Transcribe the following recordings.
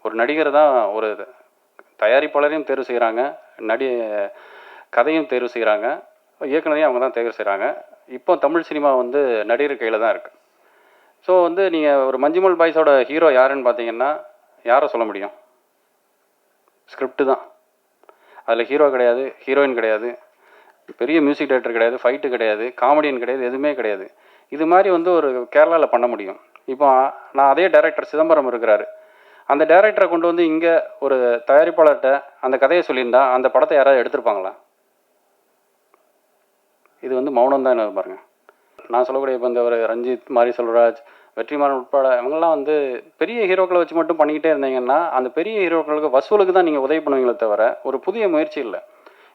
ஒரு நடிகர் தான் ஒரு தயாரிப்பாளரையும் தேர்வு செய்கிறாங்க, கதையும் தேர்வு செய்கிறாங்க, இயக்குனரையும் அவங்க தான் தேர்வு செய்கிறாங்க. இப்போ தமிழ் சினிமா வந்து நடிகர் கையில் தான் இருக்குது. ஸோ வந்து நீங்கள் ஒரு மஞ்சுமல் பாய்ஸோட ஹீரோ யாருன்னு பார்த்தீங்கன்னா யாரை சொல்ல முடியும்? ஸ்கிரிப்டு தான். அதில் ஹீரோ கிடையாது, ஹீரோயின் கிடையாது, பெரிய மியூசிக் டைரக்டர் கிடையாது, ஃபைட்டு கிடையாது, காமெடியன் கிடையாது, எதுவுமே கிடையாது. இது மாதிரி வந்து ஒரு கேரளாவில் பண்ண முடியும். இப்போ நான் அதே டைரக்டர் சிதம்பரம் இருக்கிறாரு, அந்த டைரக்டரை கொண்டு வந்து இங்கே ஒரு தயாரிப்பாளர்கிட்ட அந்த கதையை சொல்லியிருந்தா அந்த படத்தை யாராவது எடுத்திருப்பாங்களா? இது வந்து மௌனம் தான் என்ன பாருங்கள். நான் சொல்லக்கூடிய இப்போ இந்த ஒரு ரஞ்சித், மாரி செல்வராஜ், வெற்றிமாறன் உட்பட இவங்கெல்லாம் வந்து பெரிய ஹீரோக்களை வச்சு மட்டும் பண்ணிக்கிட்டே இருந்தீங்கன்னா அந்த பெரிய ஹீரோக்களுக்கு வசூலுக்கு தான் நீங்கள் உதவி பண்ணுவீங்களே தவிர ஒரு புதிய முயற்சி இல்லை.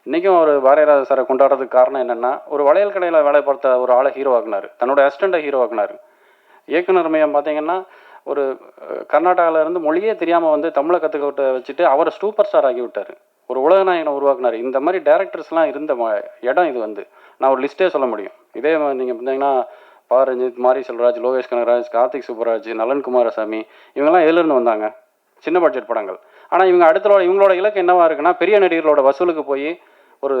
இன்றைக்கும் ஒரு பாரதிராஜ சாரை கொண்டாடுறதுக்கு காரணம் என்னென்னா, ஒரு வளையல் கடையில் வேலை பார்த்த ஒரு ஆளை ஹீரோ ஆக்குனார், தன்னோட அசிஸ்டண்ட்டை ஹீரோ ஆக்குனார். இயக்குனர் மையம் பார்த்தீங்கன்னா ஒரு கர்நாடகாவிலேருந்து மொழியே தெரியாமல் வந்து தமிழை கற்றுக்கிட்ட வச்சுட்டு அவரை சூப்பர் ஸ்டார் ஆக்கி விட்டார், ஒரு உலகநாயகனை உருவாக்குனார். இந்த மாதிரி டேரக்டர்ஸ்லாம் இருந்த இடம் இது வந்து நான் ஒரு லிஸ்ட்டே சொல்ல முடியும். இதே மாதிரி நீங்கள் பார்த்தீங்கன்னா ரஞ்சித், மாரி செல்வராஜ், லோகேஷ் கனகராஜ், கார்த்திக் சுப்பராஜ், நலன் குமாரசாமி, இவங்கெல்லாம் எதிலிருந்து வந்தாங்க? சின்ன பட்ஜெட் படங்கள். ஆனால் இவங்களோட இலக்கு என்னவாக இருக்குன்னா பெரிய நடிகர்களோட வசூலுக்கு போய் ஒரு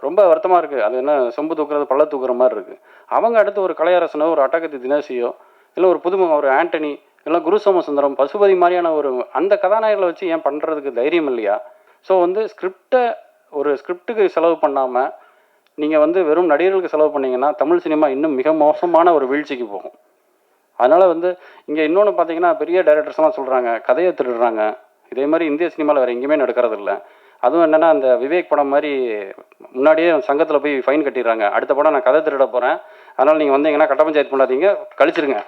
ரொம்ப வருத்தமாக இருக்குது. அது என்ன சொம்பு தூக்குறது பள்ள தூக்குற மாதிரி இருக்குது. அவங்க அடுத்து ஒரு கலையரசனோ, ஒரு அட்டகத்தி தினேசியோ, இல்லை ஒரு புதுமுக ஒரு ஆண்டனி, இல்லை குரு சோமசுந்தரம், பசுபதி மாதிரியான ஒரு அந்த கதாநாயகர்களை வச்சு ஏன் பண்ணுறதுக்கு தைரியம் இல்லையா? ஸோ வந்து ஸ்கிரிப்டுக்கு செலவு பண்ணாமல் நீங்கள் வந்து வெறும் நடிகர்களுக்கு செலவு பண்ணிங்கன்னா தமிழ் சினிமா இன்னும் மிக மோசமான ஒரு வீழ்ச்சிக்கு போகும். அதனால் வந்து இங்கே இன்னொன்று பார்த்தீங்கன்னா பெரிய டைரக்டர்ஸ்லாம் சொல்கிறாங்க கதையை திருடுறாங்க. இதே மாதிரி இந்திய சினிமாவில் வேறு எங்கேயுமே நடக்கிறதில்ல. அதுவும் என்னென்னா அந்த விவேக் படம் மாதிரி முன்னாடியே சங்கத்தில் போய் ஃபைன் கட்டிடுறாங்க, அடுத்த படம் நான் கதை திருட போகிறேன், அதனால் நீங்கள் வந்தீங்கன்னா கட்ட பஞ்சாயத்து பண்ணாதீங்க, கழிச்சிருங்க.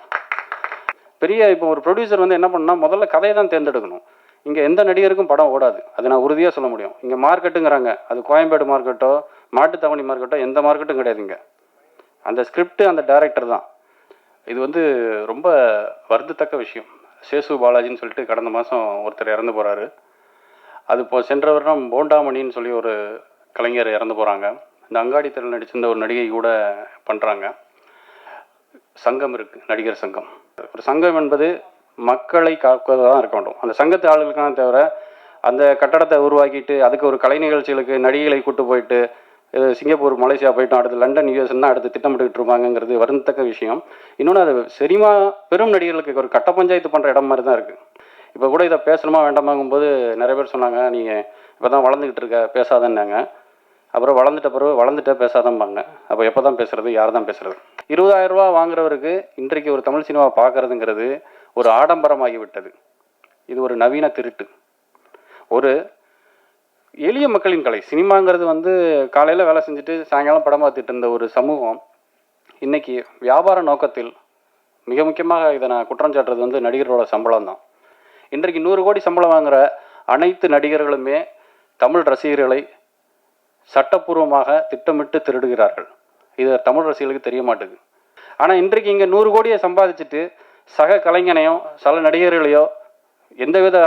பெரிய இப்போ ஒரு ப்ரொடியூசர் வந்து என்ன பண்ணால் முதல்ல கதையை தான் தேர்ந்தெடுக்கணும். இங்கே எந்த நடிகருக்கும் படம் ஓடாது, அது நான் உறுதியாக சொல்ல முடியும். இங்கே மார்க்கெட்டுங்கிறாங்க, அது கோயம்பேடு மார்க்கெட்டோ மாட்டுத்தாவணி மார்க்கெட்டோ எந்த மார்க்கெட்டும் கிடையாதுங்க. அந்த ஸ்கிரிப்டு அந்த டைரக்டர் தான். இது வந்து ரொம்ப வருந்தத்தக்க விஷயம். சேசு பாலாஜின்னு சொல்லிட்டு கடந்த மாதம் ஒருத்தர் இறந்து போகிறாரு. அது இப்போ சென்ற வருடம் போண்டாமணின்னு சொல்லி ஒரு கலைஞர் இறந்து போகிறாங்க. இந்த அங்காடி தெருவில் நடிச்சிருந்த ஒரு நடிகை கூட பண்ணுறாங்க. சங்கம் இருக்குது, நடிகர் சங்கம். ஒரு சங்கம் என்பது மக்களை காப்பதாக இருக்க வேண்டும். அந்த சங்கத்து ஆளுகளுக்கான தவிர அந்த கட்டடத்தை உருவாக்கிட்டு அதுக்கு ஒரு கலை நிகழ்ச்சிகளுக்கு நடிகைகளை கூட்டு போயிட்டு சிங்கப்பூர், மலேசியா போயிட்டோம், அடுத்து லண்டன், யூஎஸ்ன்னா அடுத்து திட்டமிட்டுக்கிட்டு இருப்பாங்கிறது வருந்தத்தக்க விஷயம். இன்னொன்று அது சினிமா பெரும் நடிகர்களுக்கு ஒரு கட்ட பஞ்சாயத்து பண்ணுற இடம் மாதிரி தான் இருக்குது. இப்போ கூட இதை பேசணுமா வேண்டாமாங்கும்போது நிறைய பேர் சொன்னாங்க நீங்கள் இப்போ தான் வளர்ந்துக்கிட்டு இருக்க பேசாதன்னாங்க. அப்புறம் வளர்ந்துட்ட பேசாதம்பாங்க. அப்போ எப்போ தான் பேசுகிறது, யார் தான் பேசுகிறது? 20,000 ரூபா வாங்குறவருக்கு இன்றைக்கு ஒரு தமிழ் சினிமா பார்க்குறதுங்கிறது ஒரு ஆடம்பரமாகி விட்டது. இது ஒரு நவீன திருட்டு. ஒரு எளிய மக்களின் கலை சினிமாங்கிறது வந்து காலையில் வேலை செஞ்சுட்டு சாயங்காலம் படம் பார்த்துட்டு இருந்த ஒரு சமூகம் இன்றைக்கி வியாபார நோக்கத்தில், மிக முக்கியமாக இதை நான் குற்றம் சாட்டுறது வந்து நடிகர்களோட சம்பளம் தான். இன்றைக்கு 100 கோடி சம்பளம் வாங்குகிற அனைத்து நடிகர்களுமே தமிழ் ரசிகர்களை சட்டப்பூர்வமாக திட்டமிட்டு திருடுகிறார்கள். இது தமிழ் ரசிகர்களுக்கு தெரிய மாட்டேங்குது. ஆனால் இன்றைக்கு இங்கே 100 கோடியை சம்பாதிச்சுட்டு சக கலைஞனையோ சில நடிகர்களையோ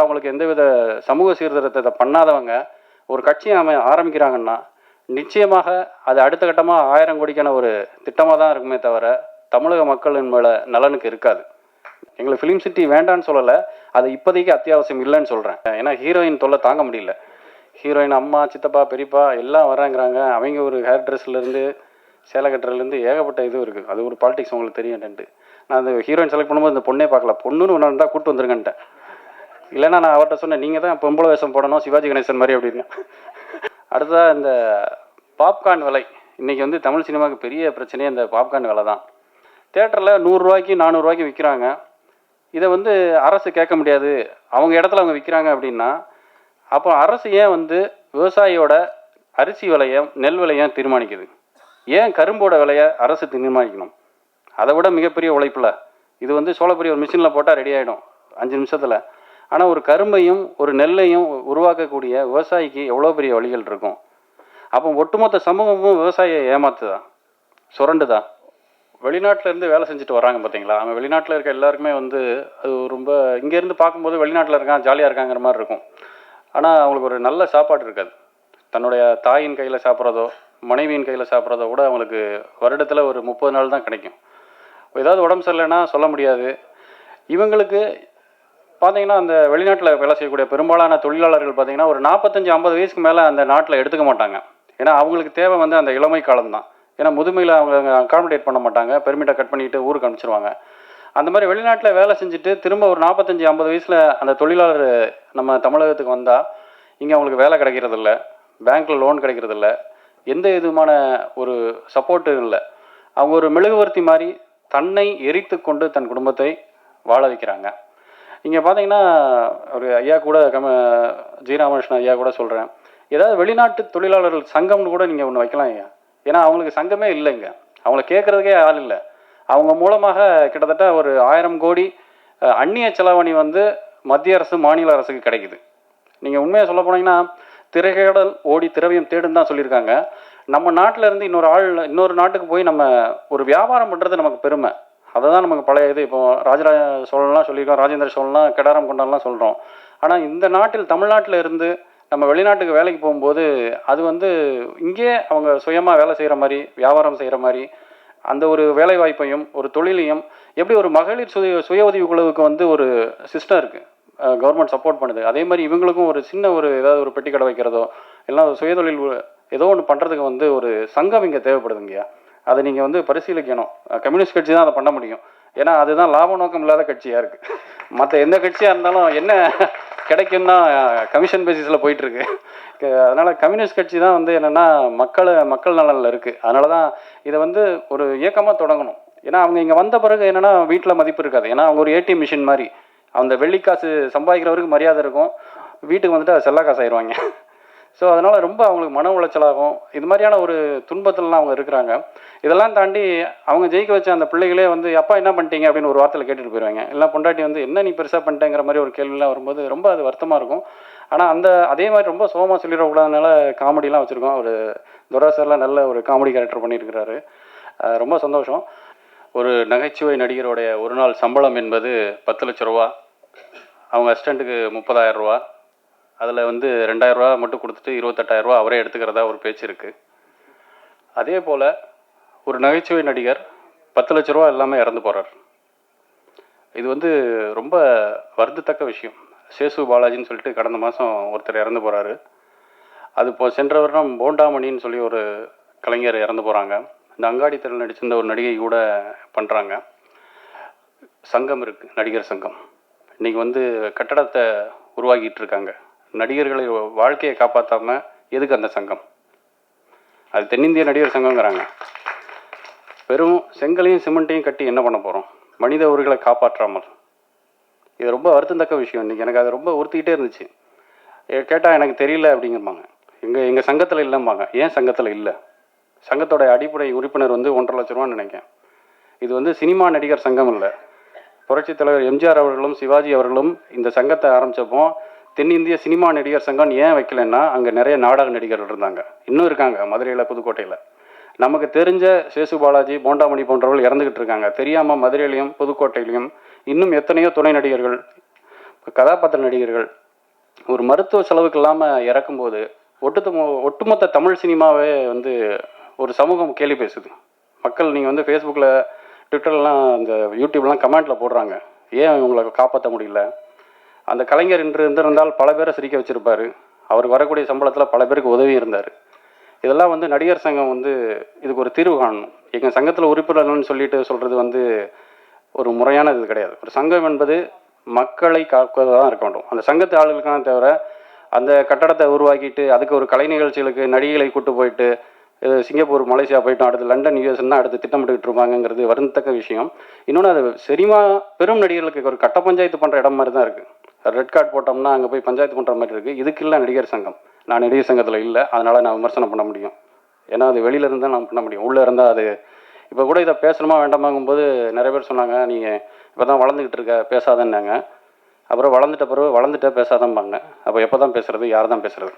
அவங்களுக்கு எந்தவித சமூக சீர்திருத்தத்தை பண்ணாதவங்க ஒரு கட்சியை ஆரம்பிக்கிறாங்கன்னா நிச்சயமாக அது அடுத்த கட்டமாக 1000 கோடிக்கான ஒரு திட்டமாக தான் இருக்குமே தவிர தமிழக மக்களின் மேலே நலனுக்கு இருக்காது. எங்களுக்கு ஃபிலிம் சிட்டி வேண்டான்னு சொல்லலை, அது இப்போதைக்கு அத்தியாவசியம் இல்லைன்னு சொல்கிறேன். ஏன்னா ஹீரோயின் தொல்லை தாங்க முடியல. ஹீரோயின் அம்மா, சித்தப்பா, பெரியப்பா எல்லாம் வராங்கிறாங்க. அவங்க ஒரு ஹேர் ட்ரெஸ்லேருந்து சேலை கட்டுறதுலேருந்து ஏகப்பட்ட இது இருக்குது. அது ஒரு பாலிடிக்ஸ் உங்களுக்கு தெரியும்ட்டு நான் அந்த ஹீரோயின் செலக்ட் பண்ணும்போது இந்த பொண்ணே பார்க்கல, பொண்ணுன்னு ஒன்று இருந்தால் கூப்பிட்டு வந்துருங்கன்ட்டேன். இல்லைன்னா நான் அவர்கிட்ட சொன்னேன் நீங்கள் தான் பொம்பளை வேஷம் போடணும் சிவாஜி கணேசன் மாதிரி அப்படின்னு. அடுத்ததாக இந்த பாப்கார்ன் விலை இன்றைக்கி வந்து தமிழ் சினிமாவுக்கு பெரிய பிரச்சனையே இந்த பாப்கார்ன் விலை தான். தேட்டரில் 100 ரூபாய்க்கு 400 ரூபாய்க்கு விற்கிறாங்க. இதை வந்து அரசு கேட்க முடியாது, அவங்க இடத்துல அவங்க விற்கிறாங்க அப்படின்னா அப்போ அரசு ஏன் வந்து விவசாயியோட அரிசி விலையை, நெல் விலையை தீர்மானிக்குது? ஏன் கரும்போட விலையை அரசு தீர்மானிக்கணும்? அதை விட மிகப்பெரிய உழைப்பில் இது வந்து சோளப்பொரி ஒரு மிஷினில் போட்டால் ரெடி ஆகிடும் 5 நிமிஷத்தில். ஆனால் ஒரு கரும்பையும் ஒரு நெல்லையும் உருவாக்கக்கூடிய விவசாயிக்கு எவ்வளோ பெரிய வழிகள் இருக்கும். அப்போ ஒட்டுமொத்த சமூகமும் விவசாயியை ஏமாத்துதா, சுரண்டுதா? வெளிநாட்டிலேருந்து வேலை செஞ்சுட்டு வராங்க பார்த்தீங்களா, அவங்க வெளிநாட்டில் இருக்க எல்லாருக்குமே வந்து அது ரொம்ப இங்கேருந்து பார்க்கும்போது வெளிநாட்டில் இருக்கான் ஜாலியாக இருக்காங்கிற மாதிரி இருக்கும். ஆனால் அவங்களுக்கு ஒரு நல்ல சாப்பாடு இருக்காது. தன்னுடைய தாயின் கையில் சாப்பிட்றதோ மனைவியின் கையில் சாப்பிட்றதோ கூட அவங்களுக்கு வருடத்தில் ஒரு 30 நாள் தான் கிடைக்கும். ஏதாவது உடம்பு சரியில்லைன்னா சொல்ல முடியாது. இவங்களுக்கு பார்த்தீங்கன்னா அந்த வெளிநாட்டில் வேலை செய்யக்கூடிய பெரும்பாலான தொழிலாளர்கள் பார்த்தீங்கன்னா ஒரு 45-50 வயசுக்கு மேலே அந்த நாட்டில் எடுத்துக்க மாட்டாங்க. ஏன்னா அவங்களுக்கு தேவை வந்து அந்த இளமை காலம் தான். ஏன்னா முதுமையில் அவங்க அகாமடேட் பண்ண மாட்டாங்க, பெர்மிட்டை கட் பண்ணிட்டு ஊருக்கு அனுப்பிச்சிருவாங்க. அந்த மாதிரி வெளிநாட்டில் வேலை செஞ்சுட்டு திரும்ப ஒரு 45-50 வயசில் அந்த தொழிலாளர் நம்ம தமிழகத்துக்கு வந்தால் இங்கே அவங்களுக்கு வேலை கிடைக்கிறதில்ல, பேங்க்கில் லோன் கிடைக்கிறதில்ல, எந்த விதமான ஒரு சப்போர்ட்டும் இல்லை. அவங்க ஒரு மெழுகுவர்த்தி மாதிரி தன்னை எரித்து கொண்டு தன் குடும்பத்தை வாழ வைக்கிறாங்க. இங்கே பார்த்தீங்கன்னா ஒரு ஐயா கூட ஜி ராமகிருஷ்ணன் ஐயா கூட சொல்கிறேன், ஏதாவது வெளிநாட்டு தொழிலாளர்கள் சங்கம்னு கூட நீங்கள் ஒன்று வைக்கலாம் ஐயா. ஏன்னா அவங்களுக்கு சங்கமே இல்லைங்க, அவங்கள கேட்குறதுக்கே ஆள் இல்லை. அவங்க மூலமாக கிட்டத்தட்ட ஒரு 1000 கோடி அந்நிய செலவணி வந்து மத்திய அரசு மாநில அரசுக்கு கிடைக்குது. நீங்கள் உண்மையாக சொல்ல போனீங்கன்னா திரைகடல் ஓடி திரவியம் தேடுன்னு தான் சொல்லியிருக்காங்க. நம்ம நாட்டில் இருந்து இன்னொரு நாட்டுக்கு போய் நம்ம ஒரு வியாபாரம் பண்ணுறது நமக்கு பெருமை. அதை தான் நமக்கு பழைய இது. இப்போ ராஜராஜ சோழன்லாம் சொல்லியிருக்கோம், ராஜேந்திர சோழன்லாம் கெடாரம் கொண்டாலாம் சொல்கிறோம். ஆனால் இந்த நாட்டில் தமிழ்நாட்டில் இருந்து நம்ம வெளிநாட்டுக்கு வேலைக்கு போகும்போது அது வந்து இங்கே அவங்க சுயமாக வேலை செய்கிற மாதிரி, வியாபாரம் செய்கிற மாதிரி அந்த ஒரு வேலை வாய்ப்பையும் ஒரு தொழிலையும் எப்படி ஒரு மகளிர் சுய உதவி குழுவுக்கு வந்து ஒரு சிஸ்டம் இருக்குது, கவர்மெண்ட் சப்போர்ட் பண்ணுது. அதே மாதிரி இவங்களுக்கும் ஒரு சின்ன ஒரு ஏதாவது ஒரு பெட்டி கடை வைக்கிறதோ இல்லை சுயதொழில் ஏதோ ஒன்று பண்ணுறதுக்கு வந்து ஒரு சங்கம் இங்கே தேவைப்படுதுங்கய்யா. அதை நீங்கள் வந்து பரிசீலிக்கணும். கம்யூனிஸ்ட் கட்சி தான் அதை பண்ண முடியும். ஏன்னா அதுதான் லாப நோக்கம் இல்லாத கட்சியாக இருக்குது. மற்ற எந்த கட்சியாக இருந்தாலும் என்ன கிடைக்கும்னா கமிஷன் பேசிஸில் போயிட்டுருக்கு. அதனால் கம்யூனிஸ்ட் கட்சி தான் வந்து என்னென்னா மக்கள் நலனில் இருக்குது. அதனால தான் இதை வந்து ஒரு இயக்கமாக தொடங்கணும். ஏன்னா அவங்க இங்கே வந்த பிறகு என்னென்னா வீட்டில் மதிப்பு இருக்காது. ஏன்னா அவங்க ஒரு ஏடிஎம் மிஷின் மாதிரி, அந்த வெள்ளிக்காசு சம்பாதிக்கிறவருக்கு மரியாதை இருக்கும், வீட்டுக்கு வந்துட்டு அது செல்லா காசு ஆயிடுவாங்க. ஸோ அதனால் ரொம்ப அவங்களுக்கு மன உளைச்சலாகும். இது மாதிரியான ஒரு துன்பத்திலலாம் அவங்க இருக்கிறாங்க. இதெல்லாம் தாண்டி அவங்க ஜெயிக்க வச்ச அந்த பிள்ளைகளே வந்து அப்பா என்ன பண்ணிட்டீங்க அப்படின்னு ஒரு வார்த்தையில் கேட்டுட்டு போயிடுவாங்க. இல்லை பொண்டாட்டி வந்து என்ன நீ பெருசாக பண்ணிட்டேங்கிற மாதிரி ஒரு கேள்விலாம் வரும்போது ரொம்ப அது வருத்தமாக இருக்கும். ஆனால் அதே மாதிரி ரொம்ப சோகமாக சொல்லிடக்கூடாதனால காமெடிலாம் வச்சுருக்கோம். ஒரு துராசர்லாம் நல்ல ஒரு காமெடி கேரக்டர் பண்ணியிருக்கிறாரு. ரொம்ப சந்தோஷம். ஒரு நகைச்சுவை நடிகருடைய ஒரு நாள் சம்பளம் என்பது 10 லட்ச ரூபா, அவங்க அசிஸ்டண்ட்டுக்கு 30,000 ரூபா, அதில் வந்து 2,000 ரூபா மட்டும் கொடுத்துட்டு 28,000 ரூபா அவரே எடுத்துக்கிறதா ஒரு பேச்சு இருக்குது. அதே போல் ஒரு நகைச்சுவை நடிகர் 10 லட்ச ரூபா எல்லாமே இறந்து போகிறார். இது வந்து ரொம்ப வருந்தத்தக்க விஷயம். சேசு பாலாஜின்னு சொல்லிட்டு கடந்த மாதம் ஒருத்தர் இறந்து போகிறாரு. அது இப்போ சென்ற வருடம் போண்டாமணின்னு சொல்லி ஒரு கலைஞர் இறந்து போகிறாங்க. இந்த அங்காடி தெருவில் நடிச்சிருந்த ஒரு நடிகை கூட பண்ணுறாங்க. சங்கம் இருக்குது, நடிகர் சங்கம். இன்றைக்கி வந்து கட்டடத்தை உருவாக்கிட்டு இருக்காங்க. நடிகர்களை வாழ்க்கையை காப்பாற்றாமல் எதுக்கு அந்த சங்கம்? அது தென்னிந்திய நடிகர் சங்கங்கிறாங்க. வெறும் செங்கலையும் சிமெண்ட்டையும் கட்டி என்ன பண்ண போகிறோம்? மனித உரிமைகளை காப்பாற்றாமல். இது ரொம்ப வருத்தத்தக்க விஷயம். இன்றைக்கி எனக்கு அது ரொம்ப உறுத்திக்கிட்டே இருந்துச்சு. கேட்டால் எனக்கு தெரியல அப்படிங்கிறப்பாங்க. எங்கள் சங்கத்தில் இல்லைம்பாங்க. ஏன் சங்கத்தில் இல்லை? சங்கத்தோட அடிப்படை உறுப்பினர் வந்து 1,50,000 லட்ச ரூபான்னு நினைக்கிறேன். இது வந்து சினிமா நடிகர் சங்கம் இல்லை. புரட்சித் தலைவர் எம்ஜிஆர் அவர்களும் சிவாஜி அவர்களும் இந்த சங்கத்தை ஆரம்பித்தப்போ தென்னிந்திய சினிமா நடிகர் சங்கம் ஏன் வைக்கலைன்னா அங்கே நிறைய நாடக நடிகர்கள் இருந்தாங்க, இன்னும் இருக்காங்க மதுரையில், புதுக்கோட்டையில். நமக்கு தெரிஞ்ச சேசு பாலாஜி, போண்டாமணி போன்றவர்கள் இறந்துக்கிட்டு இருக்காங்க. தெரியாமல் மதுரையிலையும் புதுக்கோட்டையிலையும் இன்னும் எத்தனையோ துணை நடிகர்கள், கதாபாத்திர நடிகர்கள் ஒரு மருத்துவ செலவுக்கு இல்லாமல் இறக்கும்போது ஒட்டுமொத்த தமிழ் சினிமாவே வந்து ஒரு சமூகம் கேலி பேசுது. மக்கள் நீங்கள் வந்து ஃபேஸ்புக்கில், ட்விட்டர்லாம், அந்த யூடியூப்லாம் கமெண்ட்டில் போடுறாங்க, ஏன் இவங்களை காப்பாற்ற முடியல? அந்த கலைஞர் இன்று இருந்திருந்தால் பல பேரை சிரிக்க வச்சுருப்பார். அவருக்கு வரக்கூடிய சம்பளத்தில் பல பேருக்கு உதவி இருந்தார். இதெல்லாம் வந்து நடிகர் சங்கம் வந்து இதுக்கு ஒரு தீர்வு காணணும். எங்கள் சங்கத்தில் உறுப்பினர்கள்னு சொல்கிறது வந்து ஒரு முறையான இது கிடையாது. ஒரு சங்கம் என்பது மக்களை காப்பதாக இருக்க வேண்டும். அந்த சங்கத்து ஆளுகளுக்கான தவிர அந்த கட்டடத்தை உருவாக்கிட்டு அதுக்கு ஒரு கலை நிகழ்ச்சிகளுக்கு நடிகைகளை கூட்டு போயிட்டு சிங்கப்பூர், மலேசியா போயிட்டோம், அடுத்து லண்டன், யூஎஸ்ன்னா அடுத்து திட்டமிட்டுக்கிட்டு இருப்பாங்கிறது வருந்தத்தக்க விஷயம். இன்னொன்று, அது சினிமா பெரும் நடிகர்களுக்கு ஒரு கட்ட பஞ்சாயத்து பண்ணுற இடம் மாதிரி தான் இருக்குது. ரெட் கார்டு போட்டோம்னா அங்கே போய் பஞ்சாயத்து பண்ணுற மாதிரி இருக்குது. இதுக்கு இல்லை நடிகர் சங்கம். நான் நடிகர் சங்கத்தில் இல்லை, அதனால் நான் விமர்சனம் பண்ண முடியும். ஏன்னா அது வெளியில் இருந்தால் நான் பண்ண முடியும், உள்ளே இருந்தால் அது. இப்போ கூட இதை பேசணுமா வேண்டாமாங்கும்போது நிறைய பேர் சொன்னாங்க, நீங்கள் இப்போ தான் வளர்ந்துக்கிட்டு இருக்க, பேசாதன்னாங்க. அப்புறம் வளர்ந்துட்டே பேசாதம்பாங்க. அப்போ எப்போ தான் பேசுகிறது? யார் தான் பேசுகிறது?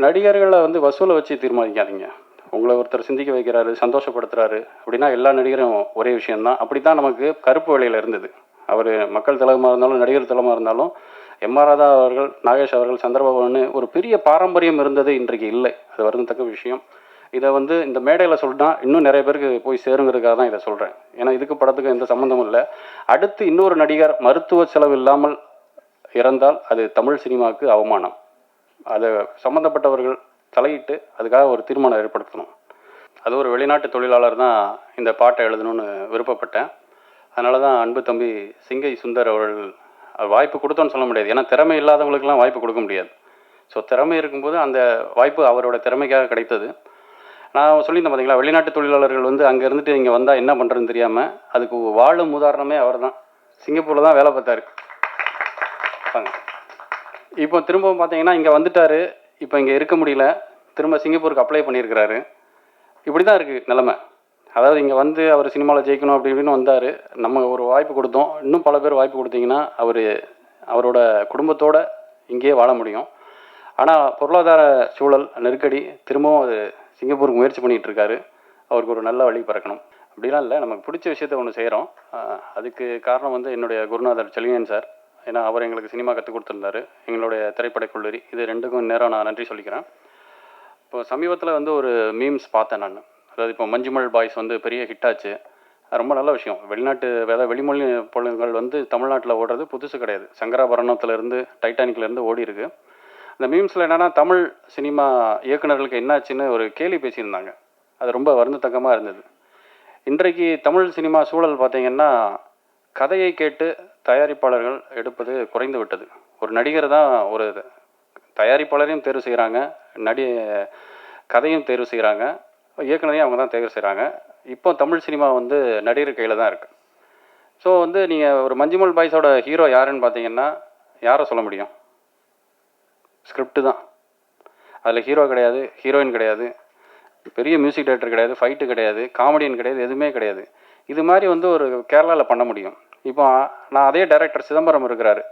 நடிகர்களை வந்து வசூலை வச்சு தீர்மானிக்காதீங்க. உங்களை ஒருத்தர் சிந்திக்க வைக்கிறாரு, சந்தோஷப்படுத்துகிறாரு அப்படின்னா எல்லா நடிகரும் ஒரே விஷயந்தான். அப்படி தான் நமக்கு கருப்பு வேலையில் இருந்தது. அவர் மக்கள் தலைவமாக இருந்தாலும் நடிகர் தலைவமாக இருந்தாலும் எம்.ஆர். ராதா அவர்கள், நாகேஷ் அவர்கள், சந்திரபாபுன்னு ஒரு பெரிய பாரம்பரியம் இருந்தது. இன்றைக்கு இல்லை. அது வருந்தத்தக்க விஷயம். இதை வந்து இந்த மேடையில் சொல்லிட்டா இன்னும் நிறைய பேருக்கு போய் சேருங்கிறதுக்காக தான் இதை சொல்கிறேன். ஏன்னா இதுக்கு படத்துக்கு எந்த சம்மந்தமும் இல்லை. அடுத்து இன்னொரு நடிகர் மருத்துவ செலவு இல்லாமல் இறந்தால் அது தமிழ் சினிமாவுக்கு அவமானம். அதை சம்மந்தப்பட்டவர்கள் தலையிட்டு அதுக்காக ஒரு தீர்மானம் ஏற்படுத்தணும். அது ஒரு வெளிநாட்டு தொழிலாளர் தான் இந்த பாட்டை எழுதணும்னு விருப்பப்பட்டேன். அதனால தான் அன்பு தம்பி சிங்கை சுந்தர் அவர்கள் வாய்ப்பு கொடுத்தோன்னு சொல்ல முடியாது. ஏன்னா திறமை இல்லாதவங்களுக்கெல்லாம் வாய்ப்பு கொடுக்க முடியாது. ஸோ திறமை இருக்கும்போது அந்த வாய்ப்பு அவரோட திறமைக்காக கிடைத்தது. நான் சொல்லியிருந்தேன் பார்த்தீங்களா, வெளிநாட்டு தொழிலாளர்கள் வந்து அங்கே இருந்துட்டு இங்கே வந்தால் என்ன பண்ணுறதுன்னு தெரியாமல் அதுக்கு வாழும் உதாரணமே அவர் தான். சிங்கப்பூரில் தான் வேலை பார்த்தாரு. இப்போ திரும்பவும் பார்த்தீங்கன்னா இங்கே வந்துட்டார். இப்போ இங்கே இருக்க முடியல, திரும்ப சிங்கப்பூருக்கு அப்ளை பண்ணியிருக்கிறாரு. இப்படி தான் இருக்குது நிலமை. அதாவது இங்கே வந்து அவர் சினிமாவில் ஜெயிக்கணும் அப்படி இப்படின்னு வந்தார். நம்ம ஒரு வாய்ப்பு கொடுத்தோம். இன்னும் பல பேர் வாய்ப்பு கொடுத்தீங்கன்னா அவரோட குடும்பத்தோடு இங்கேயே வாழ முடியும். ஆனால் பொருளாதார சூழல் நெருக்கடி, திரும்பவும் அது சிங்கப்பூருக்கு முயற்சி பண்ணிகிட்டு இருக்காரு. அவருக்கு ஒரு நல்ல வழி பிறக்கணும். அப்படிலாம் இல்லை, நமக்கு பிடிச்ச விஷயத்த ஒன்று செய்கிறோம். அதுக்கு காரணம் வந்து என்னுடைய குருநாதர் செலியன் சார். ஏன்னா அவர் எங்களுக்கு சினிமா கற்றுக் கொடுத்துருந்தாரு. எங்களுடைய திரைப்படக் கல்லூரி, இது ரெண்டுக்கும் நேரம் நான் நன்றி சொல்லிக்கிறேன். இப்போ சமீபத்தில் வந்து ஒரு மீம்ஸ் பார்த்தேன் நான். அதாவது இப்போ மஞ்சுமல் பாய்ஸ் வந்து பெரிய ஹிட் ஆச்சு. ரொம்ப நல்ல விஷயம். வெளிமொழி பொருள்கள் வந்து தமிழ்நாட்டில் ஓடுறது புதுசு கிடையாது. சங்கராபரணத்துலேருந்து டைட்டானிக்லேருந்து ஓடி இருக்கு. அந்த மீம்ஸில் என்னென்னா தமிழ் சினிமா இயக்குநர்களுக்கு என்னாச்சுன்னு ஒரு கேள்வி பேசியிருந்தாங்க. அது ரொம்ப வருந்தத்தக்கமாக இருந்தது. இன்றைக்கு தமிழ் சினிமா சூழல் பார்த்திங்கன்னா கதையை கேட்டு தயாரிப்பாளர்கள் எடுப்பது குறைந்து விட்டது. ஒரு நடிகர் தான் ஒரு தயாரிப்பாளரையும் தேர்வு செய்கிறாங்க, கதையும் தேர்வு செய்கிறாங்க, இயக்குனரையும் அவங்க தான் தேர்வு செய்கிறாங்க. இப்போ தமிழ் சினிமா வந்து நடிகர் கையில் தான் இருக்குது. ஸோ வந்து நீங்கள் ஒரு மஞ்சுமல் பாய்ஸோட ஹீரோ யாருன்னு பார்த்தீங்கன்னா யாரை சொல்ல முடியும்? ஸ்கிரிப்டு தான். அதில் ஹீரோ கிடையாது, ஹீரோயின் கிடையாது, பெரிய மியூசிக் டைரக்டர் கிடையாது, ஃபைட்டு கிடையாது, காமெடியன் கிடையாது, எதுவுமே கிடையாது. இது மாதிரி வந்து ஒரு கேரளாவில் பண்ண முடியும். இப்போ நான் அதே டைரக்டர் சிதம்பரம் இருக்கிறாரு.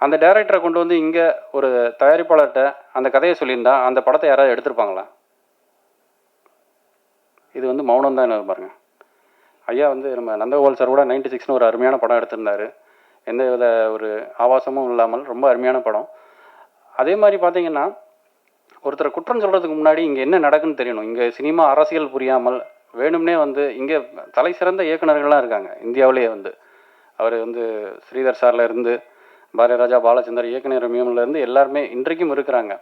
அந்த டைரக்டரை கொண்டு வந்து இங்கே ஒரு தயாரிப்பாளர்கிட்ட அந்த கதையை சொல்லியிருந்தா அந்த படத்தை யாராவது எடுத்திருப்பாங்களா? இது வந்து மௌனம் தான். என்ன பாருங்கள், ஐயா வந்து நம்ம நந்தகோபால் சார் கூட 96ன்னு ஒரு அருமையான படம் எடுத்திருந்தார். எந்த வித ஒரு ஆபாசமும் இல்லாமல் ரொம்ப அருமையான படம். அதே மாதிரி பார்த்தீங்கன்னா ஒருத்தரை குற்றம் சொல்கிறதுக்கு முன்னாடி இங்கே என்ன நடக்குன்னு தெரியணும். இங்கே சினிமா அரசியல் புரியாமல் வேணும்னே வந்து இங்கே தலை சிறந்த இயக்குநர்கள்லாம் இருக்காங்க இந்தியாவிலேயே. வந்து அவர் வந்து ஸ்ரீதர் சாரில் இருந்து பாரதிராஜா, பாலச்சந்தர், இயக்குனர் மியூமிலேருந்து எல்லாருமே இன்றைக்கும் இருக்கிறாங்க.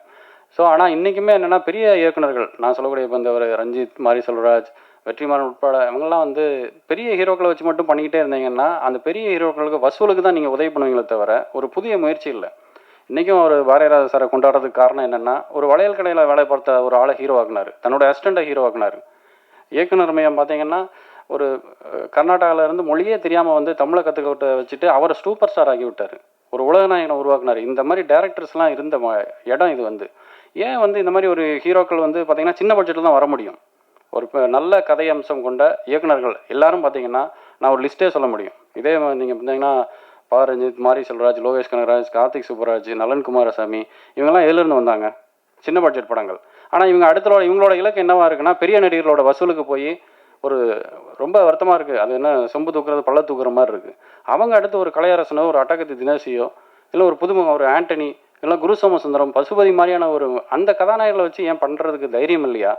ஸோ ஆனால் இன்றைக்குமே என்னென்னா பெரிய இயக்குநர்கள், நான் சொல்லக்கூடிய இப்போ இந்த ஒரு ரஞ்சித், மாரி செல்வராஜ், வெற்றிமாறன் உட்பட இவங்கெல்லாம் வந்து பெரிய ஹீரோக்களை வச்சு மட்டும் பண்ணிக்கிட்டே இருந்தீங்கன்னா அந்த பெரிய ஹீரோக்களுக்கு வசூலுக்கு தான் நீங்கள் உதவி பண்ணுவீங்களே தவிர ஒரு புதிய முயற்சி இல்லை. இன்றைக்கும் ஒரு பாரதிராஜா சாரை கொண்டாடுறதுக்கு காரணம் என்னென்னா ஒரு வளையல் கடையில் வேலை பார்த்த ஒரு ஆளை ஹீரோ ஆக்குனார், தன்னோட அசிஸ்டண்ட்டை ஹீரோ ஆக்குனார். இயக்குனர் மையம் பார்த்தீங்கன்னா ஒரு கர்நாடகாவிலேருந்து மொழியே தெரியாமல் வந்து தமிழை கற்றுக்கிட்ட வச்சுட்டு அவரை சூப்பர் ஸ்டார் ஆக்கி விட்டார். ஒரு உலக நாயகனை உருவாக்குனார். இந்த மாதிரி டேரக்டர்ஸ்லாம் இருந்த இடம் இது. வந்து ஏன் வந்து இந்த மாதிரி ஒரு ஹீரோக்கள் வந்து பார்த்திங்கன்னா சின்ன பட்ஜெட்டில் தான் வர முடியும். ஒரு நல்ல கதை அம்சம் கொண்ட இயக்குநர்கள் எல்லாரும் பார்த்திங்கன்னா நான் ஒரு லிஸ்ட்டே சொல்ல முடியும். இதே நீங்கள் பார்த்தீங்கன்னா ரஞ்சித், மாரி செல்வராஜ், லோகேஷ் கனகராஜ், கார்த்திக் சுப்பராஜ், நலன் குமாரசாமி, இவங்கெல்லாம் எதிலிருந்து வந்தாங்க? சின்ன பட்ஜெட் படங்கள். ஆனால் இவங்களோட இலக்கு என்னவா இருக்குன்னா பெரிய நடிகர்களோட வசூலுக்கு போய் ஒரு ரொம்ப வருத்தமாக இருக்குது. அது என்ன சொம்பு தூக்குறது பள்ள தூக்குற மாதிரி இருக்குது. அவங்க அடுத்து ஒரு கலையரசனோ, ஒரு அட்டகத்தி தினேசியோ, இல்லை ஒரு புதுமுகம், ஒரு ஆண்டனி, இல்லை குரு சோமசுந்தரம், பசுபதி மாதிரியான ஒரு அந்த கதாநாயகர்களை வச்சு ஏன் பண்ணுறதுக்கு தைரியம் இல்லையா?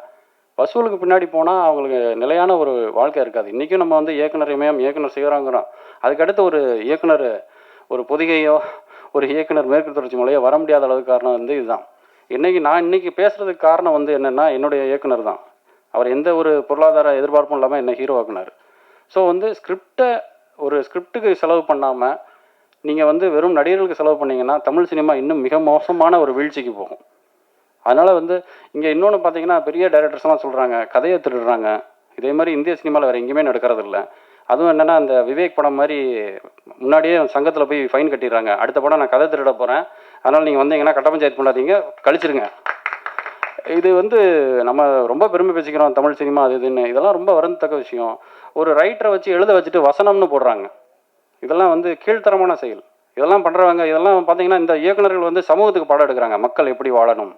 வசூலுக்கு பின்னாடி போனால் அவங்களுக்கு நிலையான ஒரு வாழ்க்கை இருக்காது. இன்றைக்கும் நம்ம வந்து இயக்குனர் இமயம், இயக்குனர் செய்கிறாங்கிறோம். அதுக்கடுத்து ஒரு இயக்குனர், ஒரு பொதிகையோ, ஒரு இயக்குனர் மேற்கு தொடர்ச்சி மலையோ வர முடியாத அளவுக்கு காரணம் வந்து இதுதான். நான் இன்றைக்கி பேசுகிறதுக்கு காரணம் வந்து என்னென்னா என்னுடைய இயக்குனர் தான். அவர் எந்த ஒரு பொருளாதார எதிர்பார்ப்பும் இல்லாமல் என்ன ஹீரோ ஆக்குனார். ஸோ வந்து ஸ்கிரிப்டுக்கு செலவு பண்ணாமல் நீங்கள் வந்து வெறும் நடிகர்களுக்கு செலவு பண்ணிங்கன்னா தமிழ் சினிமா இன்னும் மிக மோசமான ஒரு வீழ்ச்சிக்கு போகும். அதனால் வந்து இங்கே இன்னொன்று பார்த்தீங்கன்னா பெரிய டைரக்டர்ஸ்லாம் சொல்கிறாங்க கதையை திருடுறாங்க. இதே மாதிரி இந்திய சினிமாவில் வேறு எங்கேயுமே நடக்கிறது இல்லை. அதுவும் என்னென்னா அந்த விவேக் படம் மாதிரி முன்னாடியே சங்கத்தில் போய் ஃபைன் கட்டிடுறாங்க. அடுத்த படம் நான் கதை திருட போகிறேன், அதனால் நீங்கள் வந்தீங்கன்னா கட்ட பஞ்சாயத்து பண்ணாதீங்க, கழிச்சிருங்க. இது வந்து நம்ம ரொம்ப பெருமை பேசிக்கிறோம் தமிழ் சினிமா அது இதுன்னு. இதெல்லாம் ரொம்ப வருந்தத்தக்க விஷயம். ஒரு ரைட்டரை வச்சு எழுத வச்சுட்டு வசனம்னு போடுறாங்க. இதெல்லாம் வந்து கீழ்த்தரமான செயல். இதெல்லாம் பண்ணுறவங்க இதெல்லாம் பார்த்தீங்கன்னா இந்த இயக்குநர்கள் வந்து சமூகத்துக்கு பாடம் எடுக்கிறாங்க. மக்கள் எப்படி வாழணும்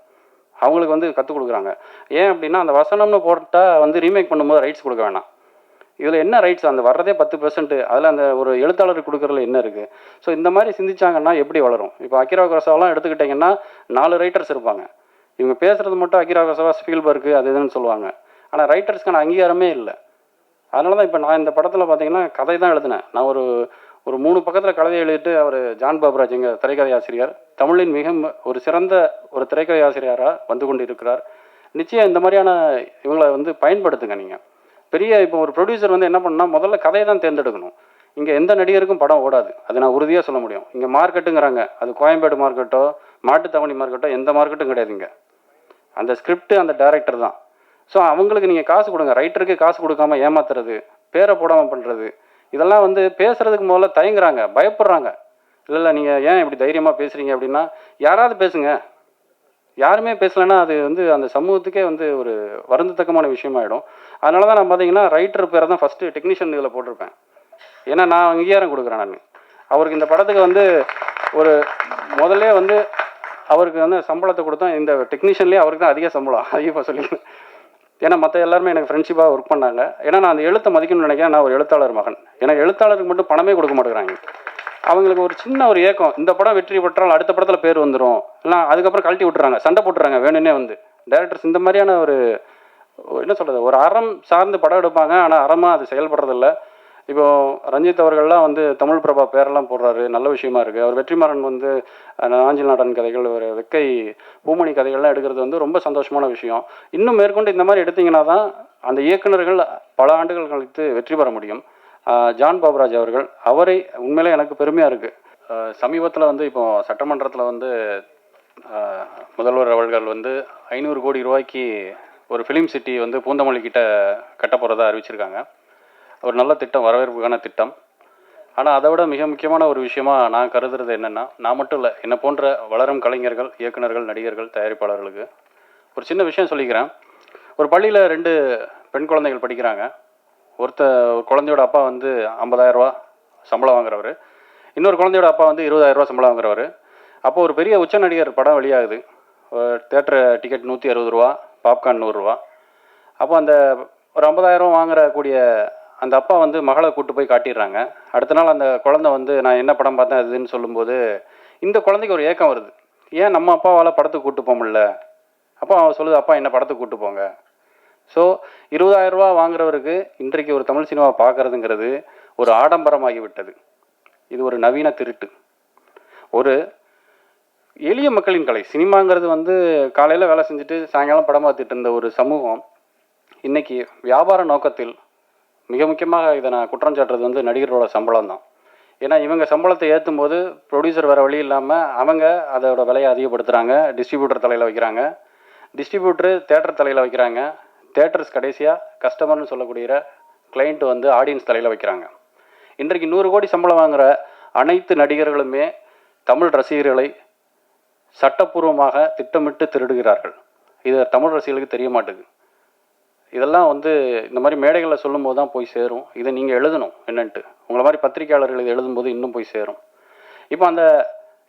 அவங்களுக்கு வந்து கற்றுக் கொடுக்குறாங்க. ஏன் அப்படின்னா அந்த வசனம்னு போட்டால் வந்து ரீமேக் பண்ணும்போது ரைட்ஸ் கொடுக்க வேணாம். இதில் என்ன ரைட்ஸ்? அந்த வர்றதே 10%. அதில் அந்த ஒரு எழுத்தாளருக்கு கொடுக்குறதுல என்ன இருக்குது? ஸோ இந்த மாதிரி சிந்திச்சாங்கன்னா எப்படி வளரும்? இப்போ அகிரா குரோசாவாலாம் எடுத்துக்கிட்டிங்கன்னா 4 ரைட்டர்ஸ் இருப்பாங்க. இவங்க பேசுகிறது மட்டும் அகிரா குரோசாவா, ஸ்பீல்பர்க் அது இதுன்னு சொல்லுவாங்க. ஆனால் ரைட்டர்ஸ்க்கான அங்கீகாரமே இல்லை. அதனால தான் இப்போ நான் இந்த படத்தில் பார்த்தீங்கன்னா கதை தான் எழுதினேன். நான் ஒரு 3 பக்கத்தில் கதை எழுதிட்டு அவர் ஜான் பாபுராஜ் எங்கள் திரைக்கதை ஆசிரியர் தமிழின் மிக ஒரு சிறந்த ஒரு திரைக்கதை ஆசிரியராக வந்து கொண்டு இருக்கிறார். நிச்சயம் இந்த மாதிரியான இவங்களை வந்து பயன்படுத்துங்க. நீங்கள் பெரிய இப்போ ஒரு ப்ரொடியூசர் வந்து என்ன பண்ணால் முதல்ல கதையை தான் தேர்ந்தெடுக்கணும். இங்கே எந்த நடிகருக்கும் படம் ஓடாது, அது நான் உறுதியாக சொல்ல முடியும். இங்கே மார்க்கெட்டுங்கிறாங்க, அது கோயம்பேடு மார்க்கெட்டோ மாட்டுத்தாவணி மார்க்கெட்டோ எந்த மார்க்கெட்டும் கிடையாதுங்க. அந்த ஸ்கிரிப்ட் அந்த டைரக்டர் தான். ஸோ அவங்களுக்கு நீங்கள் காசு கொடுங்க. ரைட்டருக்கு காசு கொடுக்காம ஏமாத்துறது, பேரை போடாமல் பண்ணுறது, இதெல்லாம் வந்து பேசுகிறதுக்கு முதல்ல தயங்குறாங்க, பயப்படுறாங்க. இல்லை நீங்கள் ஏன் இப்படி தைரியமாக பேசுகிறீங்க அப்படின்னா, யாராவது பேசுங்க. யாருமே பேசலைன்னா அது வந்து அந்த சமூகத்துக்கே வந்து ஒரு வருந்தத்தக்கமான விஷயமாயிடும். அதனால தான் நான் பார்த்தீங்கன்னா ரைட்டர் பேரை தான் ஃபஸ்ட்டு டெக்னீஷியன் இதில் போட்டிருப்பேன். ஏன்னா நான் அங்கீகாரம் கொடுக்குறேன். நான் அவருக்கு இந்த படத்துக்கு வந்து ஒரு முதல்ல வந்து அவருக்கு வந்து சம்பளத்தை கொடுத்தோம். இந்த டெக்னீஷியன்லேயே அவருக்கு தான் அதிக சம்பளம், அதிகமாக சொல்லிக்கிறேன். ஏன்னா மற்ற எல்லாருமே எனக்கு ஃப்ரெண்ட்ஷிப்பாக ஒர்க் பண்ணாங்க. ஏன்னா நான் அந்த எழுத்தை மதிக்கணும்னு நினைக்கிறேன். நான் ஒரு எழுத்தாளர் மகன். ஏன்னா எழுத்தாளருக்கு மட்டும் பணமே கொடுக்க மாட்டேங்கிறாங்க. அவங்களுக்கு ஒரு சின்ன ஒரு ஏக்கம், இந்த படம் வெற்றி பெற்றால் அடுத்த படத்தில் பேர் வந்துடும், இல்லை அதுக்கப்புறம் கழட்டி விட்டுறாங்க, சண்டை போட்டுறாங்க வேணுன்னே வந்து டைரக்டர்ஸ். இந்த மாதிரியான ஒரு என்ன சொல்கிறது, ஒரு அறம் சார்ந்து படம் எடுப்பாங்க, ஆனால் அறமாக அது செயல்படுறதில்ல. இப்போ ரஞ்சித் அவர்கள்லாம் வந்து தமிழ் பிரபா பேரெல்லாம் போடுறாரு, நல்ல விஷயமா இருக்குது. அவர் வெற்றிமாறன் வந்து ஆஞ்சில் நாடன் கதைகள், ஒரு வெக்கை பூமணி கதைகள்லாம் எடுக்கிறது வந்து ரொம்ப சந்தோஷமான விஷயம். இன்னும் மேற்கொண்டு இந்த மாதிரி எடுத்தீங்கன்னா தான் அந்த இயக்குநர்கள் பல ஆண்டுகள் கழித்து வெற்றி பெற முடியும். ஜான் பாபுராஜ் அவர்கள், அவரை உண்மையிலே எனக்கு பெருமையாக இருக்குது. சமீபத்தில் வந்து இப்போ சட்டமன்றத்தில் வந்து முதல்வர் அவர்கள் வந்து 500 கோடி ரூபாய்க்கு ஒரு ஃபிலிம் சிட்டி வந்து பூந்தமல்லி கிட்ட கட்ட போகிறதா அறிவிச்சிருக்காங்க. ஒரு நல்ல திட்டம், வரவேற்புக்கான திட்டம். ஆனால் அதை விட மிக முக்கியமான ஒரு விஷயமா நான் கருதுறது என்னென்னா, நான் மட்டும் இல்லை, என்னை போன்ற வளரும் கலைஞர்கள், இயக்குநர்கள், நடிகர்கள், தயாரிப்பாளர்களுக்கு ஒரு சின்ன விஷயம் சொல்லிக்கிறேன். ஒரு பள்ளியில் 2 பெண் குழந்தைகள் படிக்கிறாங்க. ஒரு குழந்தையோட அப்பா வந்து 50,000 ரூபா சம்பளம் வாங்குறவர், இன்னொரு குழந்தையோட அப்பா வந்து 20,000 ரூபா சம்பளம் வாங்குறவர். அப்போது ஒரு பெரிய உச்ச நடிகர் படம் வெளியாகுது. தேட்டர் டிக்கெட் 160 ரூபா, பாப்கார்ன் 100 ரூபா. அப்போ அந்த ஒரு 50,000 வாங்குறக்கூடிய அந்த அப்பா வந்து மகளை கூப்பிட்டு போய் காட்டிடுறாங்க. அடுத்த நாள் அந்த குழந்தை வந்து நான் என்ன படம் பார்த்தேன் அதுன்னு சொல்லும்போது இந்த குழந்தைக்கு ஒரு ஏக்கம் வருது, ஏன் நம்ம அப்பாவால் படத்துக்கு கூப்பிட்டு போக முடியல. அப்போ அவன் சொல்லுது, அப்பா என்ன படத்துக்கு கூப்பிட்டு போங்க. ஸோ 20,000 ரூபா வாங்குறவருக்கு இன்றைக்கு ஒரு தமிழ் சினிமா பார்க்குறதுங்கிறது ஒரு ஆடம்பரமாகி விட்டது. இது ஒரு நவீன திருட்டு. ஒரு எளிய மக்களின் கலை சினிமாங்கிறது வந்து காலையில் வேலை செஞ்சுட்டு சாயங்காலம் படம் பார்த்துட்டு இருந்த ஒரு சமூகம் இன்னைக்கு வியாபார நோக்கத்தில், மிக முக்கியமாக இதை நான் குற்றம் சாட்டுறது வந்து நடிகர்களோட சம்பளம் தான். ஏன்னா இவங்க சம்பளத்தை ஏற்றும் போது ப்ரொடியூசர் வேறு வழி இல்லாமல் அவங்க அதோட விலையை அதிகப்படுத்துகிறாங்க, டிஸ்ட்ரிபியூட்டர் தலையில் வைக்கிறாங்க, டிஸ்ட்ரிபியூட்டரு தேட்டர் தலையில் வைக்கிறாங்க, தேட்டர்ஸ் கடைசியாக கஸ்டமர்னு சொல்லக்கூடிய கிளைண்ட் வந்து ஆடியன்ஸ் தலையில் வைக்கிறாங்க. இன்றைக்கு 100 கோடி சம்பளம் வாங்குகிற அனைத்து நடிகர்களுமே தமிழ் ரசிகர்களை சட்டப்பூர்வமாக திட்டமிட்டு திருடுகிறார்கள். இது தமிழ் ரசிகர்களுக்கு தெரிய மாட்டேங்குது. இதெல்லாம் வந்து இந்த மாதிரி மேடைகளில் சொல்லும் போது தான் போய் சேரும். இதை நீங்கள் எழுதணும் என்னன்ட்டு, உங்களை மாதிரி பத்திரிகையாளர்கள் இதை எழுதும்போது இன்னும் போய் சேரும். இப்போ அந்த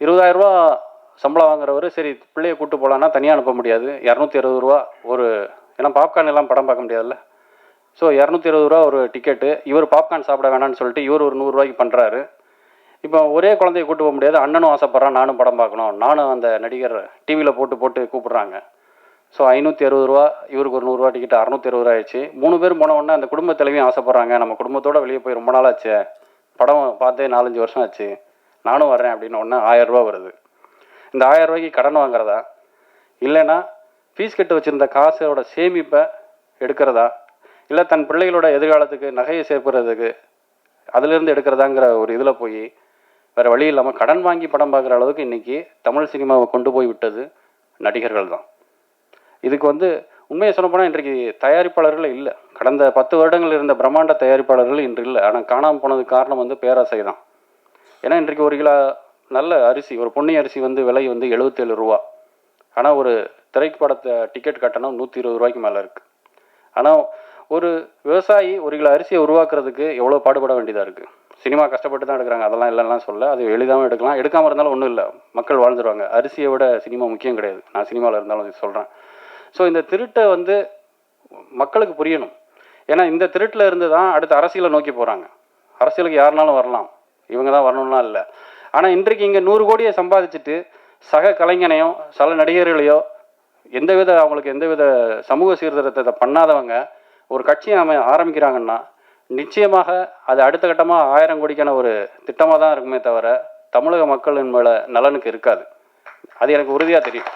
20,000 ரூபா சம்பளம் வாங்குறவர் சரி பிள்ளையை கூப்பிட்டு போகலான்னா தனியாக அனுப்ப முடியாது. 260 ரூபா ஒரு, ஏன்னா பாப்கார்ன் எல்லாம் படம் பார்க்க முடியாதுல்ல. ஸோ 260 ரூபா ஒரு டிக்கெட்டு. இவர் பாப்கார்ன் சாப்பிட வேணான்னு சொல்லிட்டு இவர் ஒரு 100 ரூபாய்க்கு பண்ணுறாரு. இப்போ ஒரே குழந்தைய கூப்பிட்டு போக முடியாது, அண்ணனும் ஆசைப்பட்றான் நானும் படம் பார்க்கணும், நானும் அந்த நடிகர் டிவியில் போட்டு கூப்பிட்றாங்க. ஸோ 560 ரூபா, இவருக்கு ஒரு 100 ரூபா டிக்கெட் 660 ரூபா ஆயிடுச்சு. 3 பேர் போன உடனே அந்த குடும்ப தலைவியும் ஆசைப்பட்றாங்க, நம்ம குடும்பத்தோடு வெளியே போய் ரொம்ப நாள் ஆச்சு, படம் பார்த்தே 4-5 வருஷம் ஆச்சு, நானும் வர்றேன் அப்படின்னு உடனே 1000 ரூபா வருது. இந்த 1000 ரூபாய்க்கு கடன் வாங்குறதா, இல்லைன்னா ஃபீஸ் கட்டு வச்சுருந்த காசோட சேமிப்பை எடுக்கிறதா, இல்லை தன் பிள்ளைகளோட எதிர்காலத்துக்கு நகையை சேர்க்கிறதுக்கு அதிலிருந்து எடுக்கிறதாங்கிற ஒரு இதில் போய் வேறு வழி இல்லாமல் கடன் வாங்கி படம் பார்க்குற அளவுக்கு இன்றைக்கி தமிழ் சினிமாவை கொண்டு போய் விட்டது நடிகர்கள் தான். இதுக்கு வந்து உண்மையை சொல்லப்போனால் இன்றைக்கு தயாரிப்பாளர்கள் இல்லை. கடந்த 10 வருடங்கள் இருந்த பிரம்மாண்ட தயாரிப்பாளர்கள் இன்று இல்லை. ஆனால் காணாமல் போனதுக்கு காரணம் வந்து பேராசை தான். ஏன்னா இன்றைக்கு 1 கிலோ நல்ல அரிசி, ஒரு பொன்னி அரிசி வந்து விலை வந்து 77 ரூபா. ஆனால் ஒரு திரைப்படத்தை டிக்கெட் கட்டணம் 120 ரூபாய்க்கு மேலே இருக்குது. ஆனால் ஒரு விவசாயி 1 கிலோ அரிசியை உருவாக்குறதுக்கு எவ்வளோ பாடுபட வேண்டியதாக இருக்குது. சினிமா கஷ்டப்பட்டு தான் எடுக்கிறாங்க, அதெல்லாம் இல்லைன்னா சொல்ல, அது எளிதாகவும் எடுக்கலாம், எடுக்காமல் இருந்தாலும் ஒன்றும் இல்லை, மக்கள் வாழ்ந்துருவாங்க. அரிசியை விட சினிமா முக்கியம் கிடையாது, நான் சினிமாவில் இருந்தாலும் இது சொல்கிறேன். ஸோ இந்த திருட்டை வந்து மக்களுக்கு புரியணும். ஏன்னா இந்த திருட்டில் இருந்து தான் அடுத்து அரசியலை நோக்கி போகிறாங்க. அரசியலுக்கு யாருனாலும் வரலாம், இவங்க தான் வரணும்லாம் இல்லை. ஆனால் இன்றைக்கு இங்கே 100 கோடியை சம்பாதிச்சுட்டு சக கலைஞனையோ சில நடிகர்களையோ அவங்களுக்கு எந்தவித சமூக சீர்திருத்தத்தை பண்ணாதவங்க ஒரு கட்சியை ஆரம்பிக்கிறாங்கன்னா நிச்சயமாக அது அடுத்த கட்டமாக 1000 கோடிக்கான ஒரு திட்டமாக தான் இருக்குமே தவிர தமிழக மக்களின் மேலே நலனுக்கு இருக்காது. அது எனக்கு உறுதியாக தெரியும்.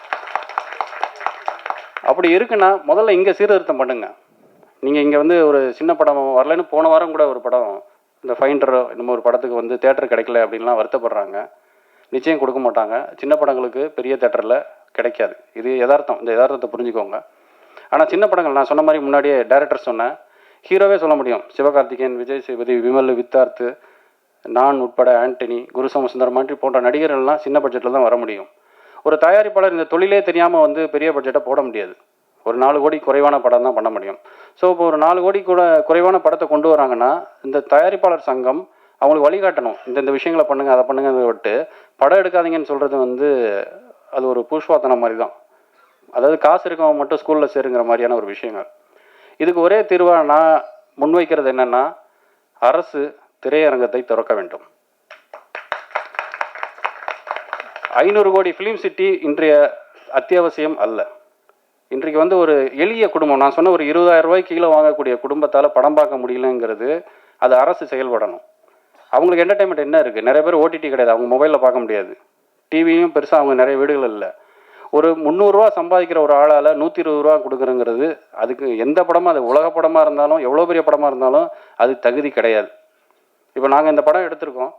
அப்படி இருக்குன்னா முதல்ல இங்கே சீர்திருத்தம் பண்ணுங்க. நீங்கள் இங்கே வந்து ஒரு சின்ன படம் வரலன்னு போன வாரம் கூட ஒரு படம் இந்த ஃபைண்டரோ இன்னும் ஒரு படத்துக்கு வந்து தேட்டர் கிடைக்கல அப்படின்லாம் வருத்தப்படுறாங்க. நிச்சயம் கொடுக்க மாட்டாங்க. சின்ன படங்களுக்கு பெரிய தேட்டரில் கிடைக்காது. இது யதார்த்தம். இந்த யதார்த்தத்தை புரிஞ்சுக்கோங்க. ஆனால் சின்ன படங்கள் நான் சொன்ன மாதிரி முன்னாடியே டைரக்டர் சொன்னேன், ஹீரோவே சொல்ல முடியும். சிவகார்த்திகேயன், விஜய் சேதுபதி, விமல், வித்தார்த்து, நான் உட்பட ஆண்டனி, குரு சோமசுந்தரம் மாதிரி போன்ற நடிகர்கள்லாம் சின்ன பட்ஜெட்டில் தான் வர முடியும். ஒரு தயாரிப்பாளர் இந்த தொழிலே தெரியாமல் வந்து பெரிய பட்ஜெட்டை போட முடியாது. ஒரு 4 கோடி குறைவான படம் தான் பண்ண முடியும். ஸோ இப்போ ஒரு 4 கோடி கூட குறைவான படத்தை கொண்டு வராங்கன்னா இந்த தயாரிப்பாளர் சங்கம் அவங்களுக்கு வழிகாட்டணும். இந்த விஷயங்களை பண்ணுங்கள், அதை பண்ணுங்கிறத விட்டு படம் எடுக்காதீங்கன்னு சொல்கிறது வந்து அது ஒரு பூஷ்வாத்தனம் மாதிரி தான். அதாவது காசு இருக்கவங்க மட்டும் ஸ்கூலில் சேருங்கிற மாதிரியான ஒரு விஷயங்கள். இதுக்கு ஒரே தீர்வாக நான் முன்வைக்கிறது என்னென்னா, அரசு திரையரங்கத்தை திறக்க வேண்டும். 500 கோடி ஃபிலிம் சிட்டி இன்றைய அத்தியாவசியம் அல்ல. இன்றைக்கு வந்து ஒரு எளிய குடும்பம், நான் சொன்ன ஒரு 20,000 ரூபாய்க்கு கீழே வாங்கக்கூடிய குடும்பத்தால் படம் பார்க்க முடியலங்கிறது அது அரசு செயல்படணும். அவங்களுக்கு என்டர்டைன்மெண்ட் என்ன இருக்குது? நிறைய பேர் ஓடிடி கிடையாது, அவங்க மொபைலில் பார்க்க முடியாது. டிவியும் பெருசாக அவங்க நிறைய வீடுகள் இல்லை. ஒரு 300 ரூபா சம்பாதிக்கிற ஒரு ஆளால் 120 ரூபா கொடுக்குறங்கிறது அதுக்கு எந்த படமாக, அது உலக படமாக இருந்தாலும் எவ்வளோ பெரிய படமாக இருந்தாலும் அது தகுதி கிடையாது. இப்போ நாங்கள் இந்த படம் எடுத்திருக்கோம்.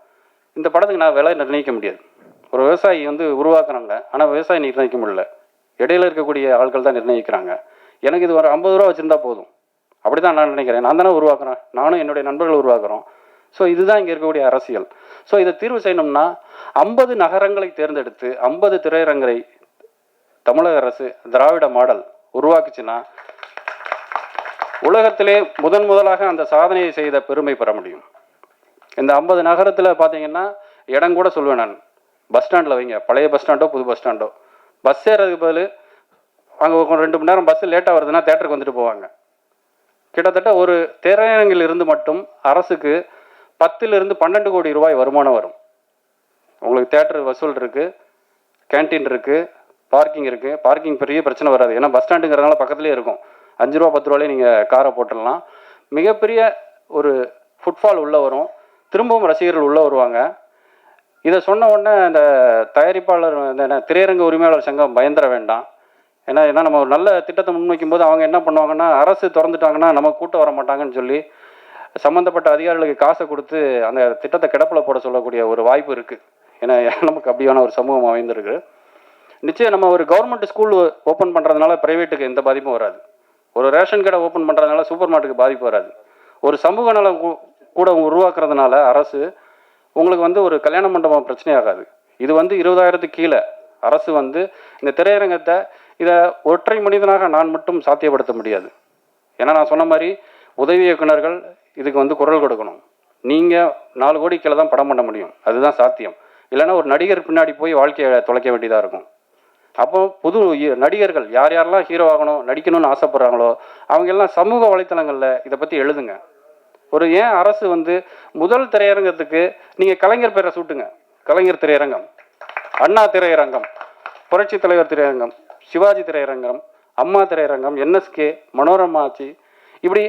இந்த படத்துக்கு நான் விலை நிர்ணயிக்க முடியாது. ஒரு விவசாயி வந்து உருவாக்குறாங்க, ஆனால் விவசாயி நிர்ணயிக்க முடியல. இடையில இருக்கக்கூடிய ஆட்கள் தான் நிர்ணயிக்கிறாங்க. எனக்கு இது ஒரு 50 ரூபா வச்சுருந்தா போதும், அப்படி தான் நான் நினைக்கிறேன். நான் தானே உருவாக்குறேன், நானும் என்னுடைய நண்பர்கள் உருவாக்குறோம். ஸோ இதுதான் இங்கே இருக்கக்கூடிய அரசியல். ஸோ இதை தீர்வு செய்யணும்னா 50 நகரங்களை தேர்ந்தெடுத்து 50 திரையரங்களை தமிழக அரசு திராவிட மாடல் உருவாக்குச்சுன்னா உலகத்திலே முதலாக அந்த சாதனையை செய்த பெருமை பெற முடியும். இந்த 50 நகரத்தில் பார்த்தீங்கன்னா இடம் கூட சொல்லுவேன் நான். பஸ் ஸ்டாண்டில் வைங்க, பழைய பஸ் ஸ்டாண்டோ புது பஸ் ஸ்டாண்டோ, பஸ் ஏறதுக்கு பதில் அங்கே 2 மணி நேரம் பஸ் லேட்டாக வருதுன்னா தேட்டருக்கு வந்துட்டு போவாங்க. கிட்டத்தட்ட ஒரு திரையரங்கில் இருந்து மட்டும் அரசுக்கு 10 to 12 கோடி ரூபாய் வருமானம் வரும். உங்களுக்கு தேட்டர் வசூல் இருக்குது, கேன்டீன் இருக்குது, பார்க்கிங் இருக்குது. பார்க்கிங் பெரிய பிரச்சனை வராது, ஏன்னா பஸ் ஸ்டாண்டுங்கிறதுனால பக்கத்துலேயே இருக்கும். 5 ரூபா 10 ரூபாயிலே நீங்கள் காரை போட்டுடலாம். மிகப்பெரிய ஒரு ஃபுட்ஃபால் உள்ளே வரும், திரும்பவும் ரசிகர்கள் உள்ளே வருவாங்க. இதை சொன்ன உடனே இந்த தயாரிப்பாளர் இந்த திரையரங்க உரிமையாளர் சங்கம் பயந்துட வேண்டாம். ஏன்னா நம்ம ஒரு நல்ல திட்டத்தை முன்வைக்கும் போது அவங்க என்ன பண்ணுவாங்கன்னா, அரசு திறந்துட்டாங்கன்னா நம்ம கூட்டம் வர மாட்டாங்கன்னு சொல்லி சம்மந்தப்பட்ட அதிகாரிகளுக்கு காசை கொடுத்து அந்த திட்டத்தை கிடப்பில் போட சொல்லக்கூடிய ஒரு வாய்ப்பு இருக்குது. ஏன்னா நமக்கு அப்படியான ஒரு சமூகம் அமைந்திருக்கு. நிச்சயம் நம்ம ஒரு கவர்மெண்ட் ஸ்கூல் ஓப்பன் பண்ணுறதுனால ப்ரைவேட்டுக்கு எந்த பாதிப்பும் வராது. ஒரு ரேஷன் கடை ஓப்பன் பண்ணுறதுனால சூப்பர் மார்க்கெட்டுக்கு பாதிப்பு வராது. ஒரு சமூக நலம் கூட உருவாக்குறதுனால அரசு உங்களுக்கு வந்து ஒரு கல்யாண மண்டபம் பிரச்சனையாகாது. இது வந்து 20,000க்கு கீழே அரசு வந்து இந்த திரையரங்கத்தை இதை ஒற்றை மனிதனாக நான் மட்டும் சாத்தியப்படுத்த முடியாது. ஏன்னா நான் சொன்ன மாதிரி உதவி இயக்குநர்கள் இதுக்கு வந்து குரல் கொடுக்கணும். நீங்கள் 4 கோடி கீழே தான் படம் பண்ண முடியும், அதுதான் சாத்தியம். இல்லைன்னா ஒரு நடிகர் பின்னாடி போய் வாழ்க்கையை தொலைக்க வேண்டியதாக இருக்கும். அப்போ புது நடிகர்கள் யார் யாரெல்லாம் ஹீரோ ஆகணும், நடிக்கணும்னு ஆசைப்படுறாங்களோ அவங்க எல்லாம் சமூக வலைத்தளங்களில் இதை பற்றி எழுதுங்க. ஒரு ஏன் அரசு வந்து முதல் திரையரங்கத்துக்கு நீங்கள் கலைஞர் பேரை சூட்டுங்க. கலைஞர் திரையரங்கம், அண்ணா திரையரங்கம், புரட்சி தலைவர் திரையரங்கம், சிவாஜி திரையரங்கம், அம்மா திரையரங்கம், என்எஸ்கே, மனோரமா ஆட்சி, இப்படி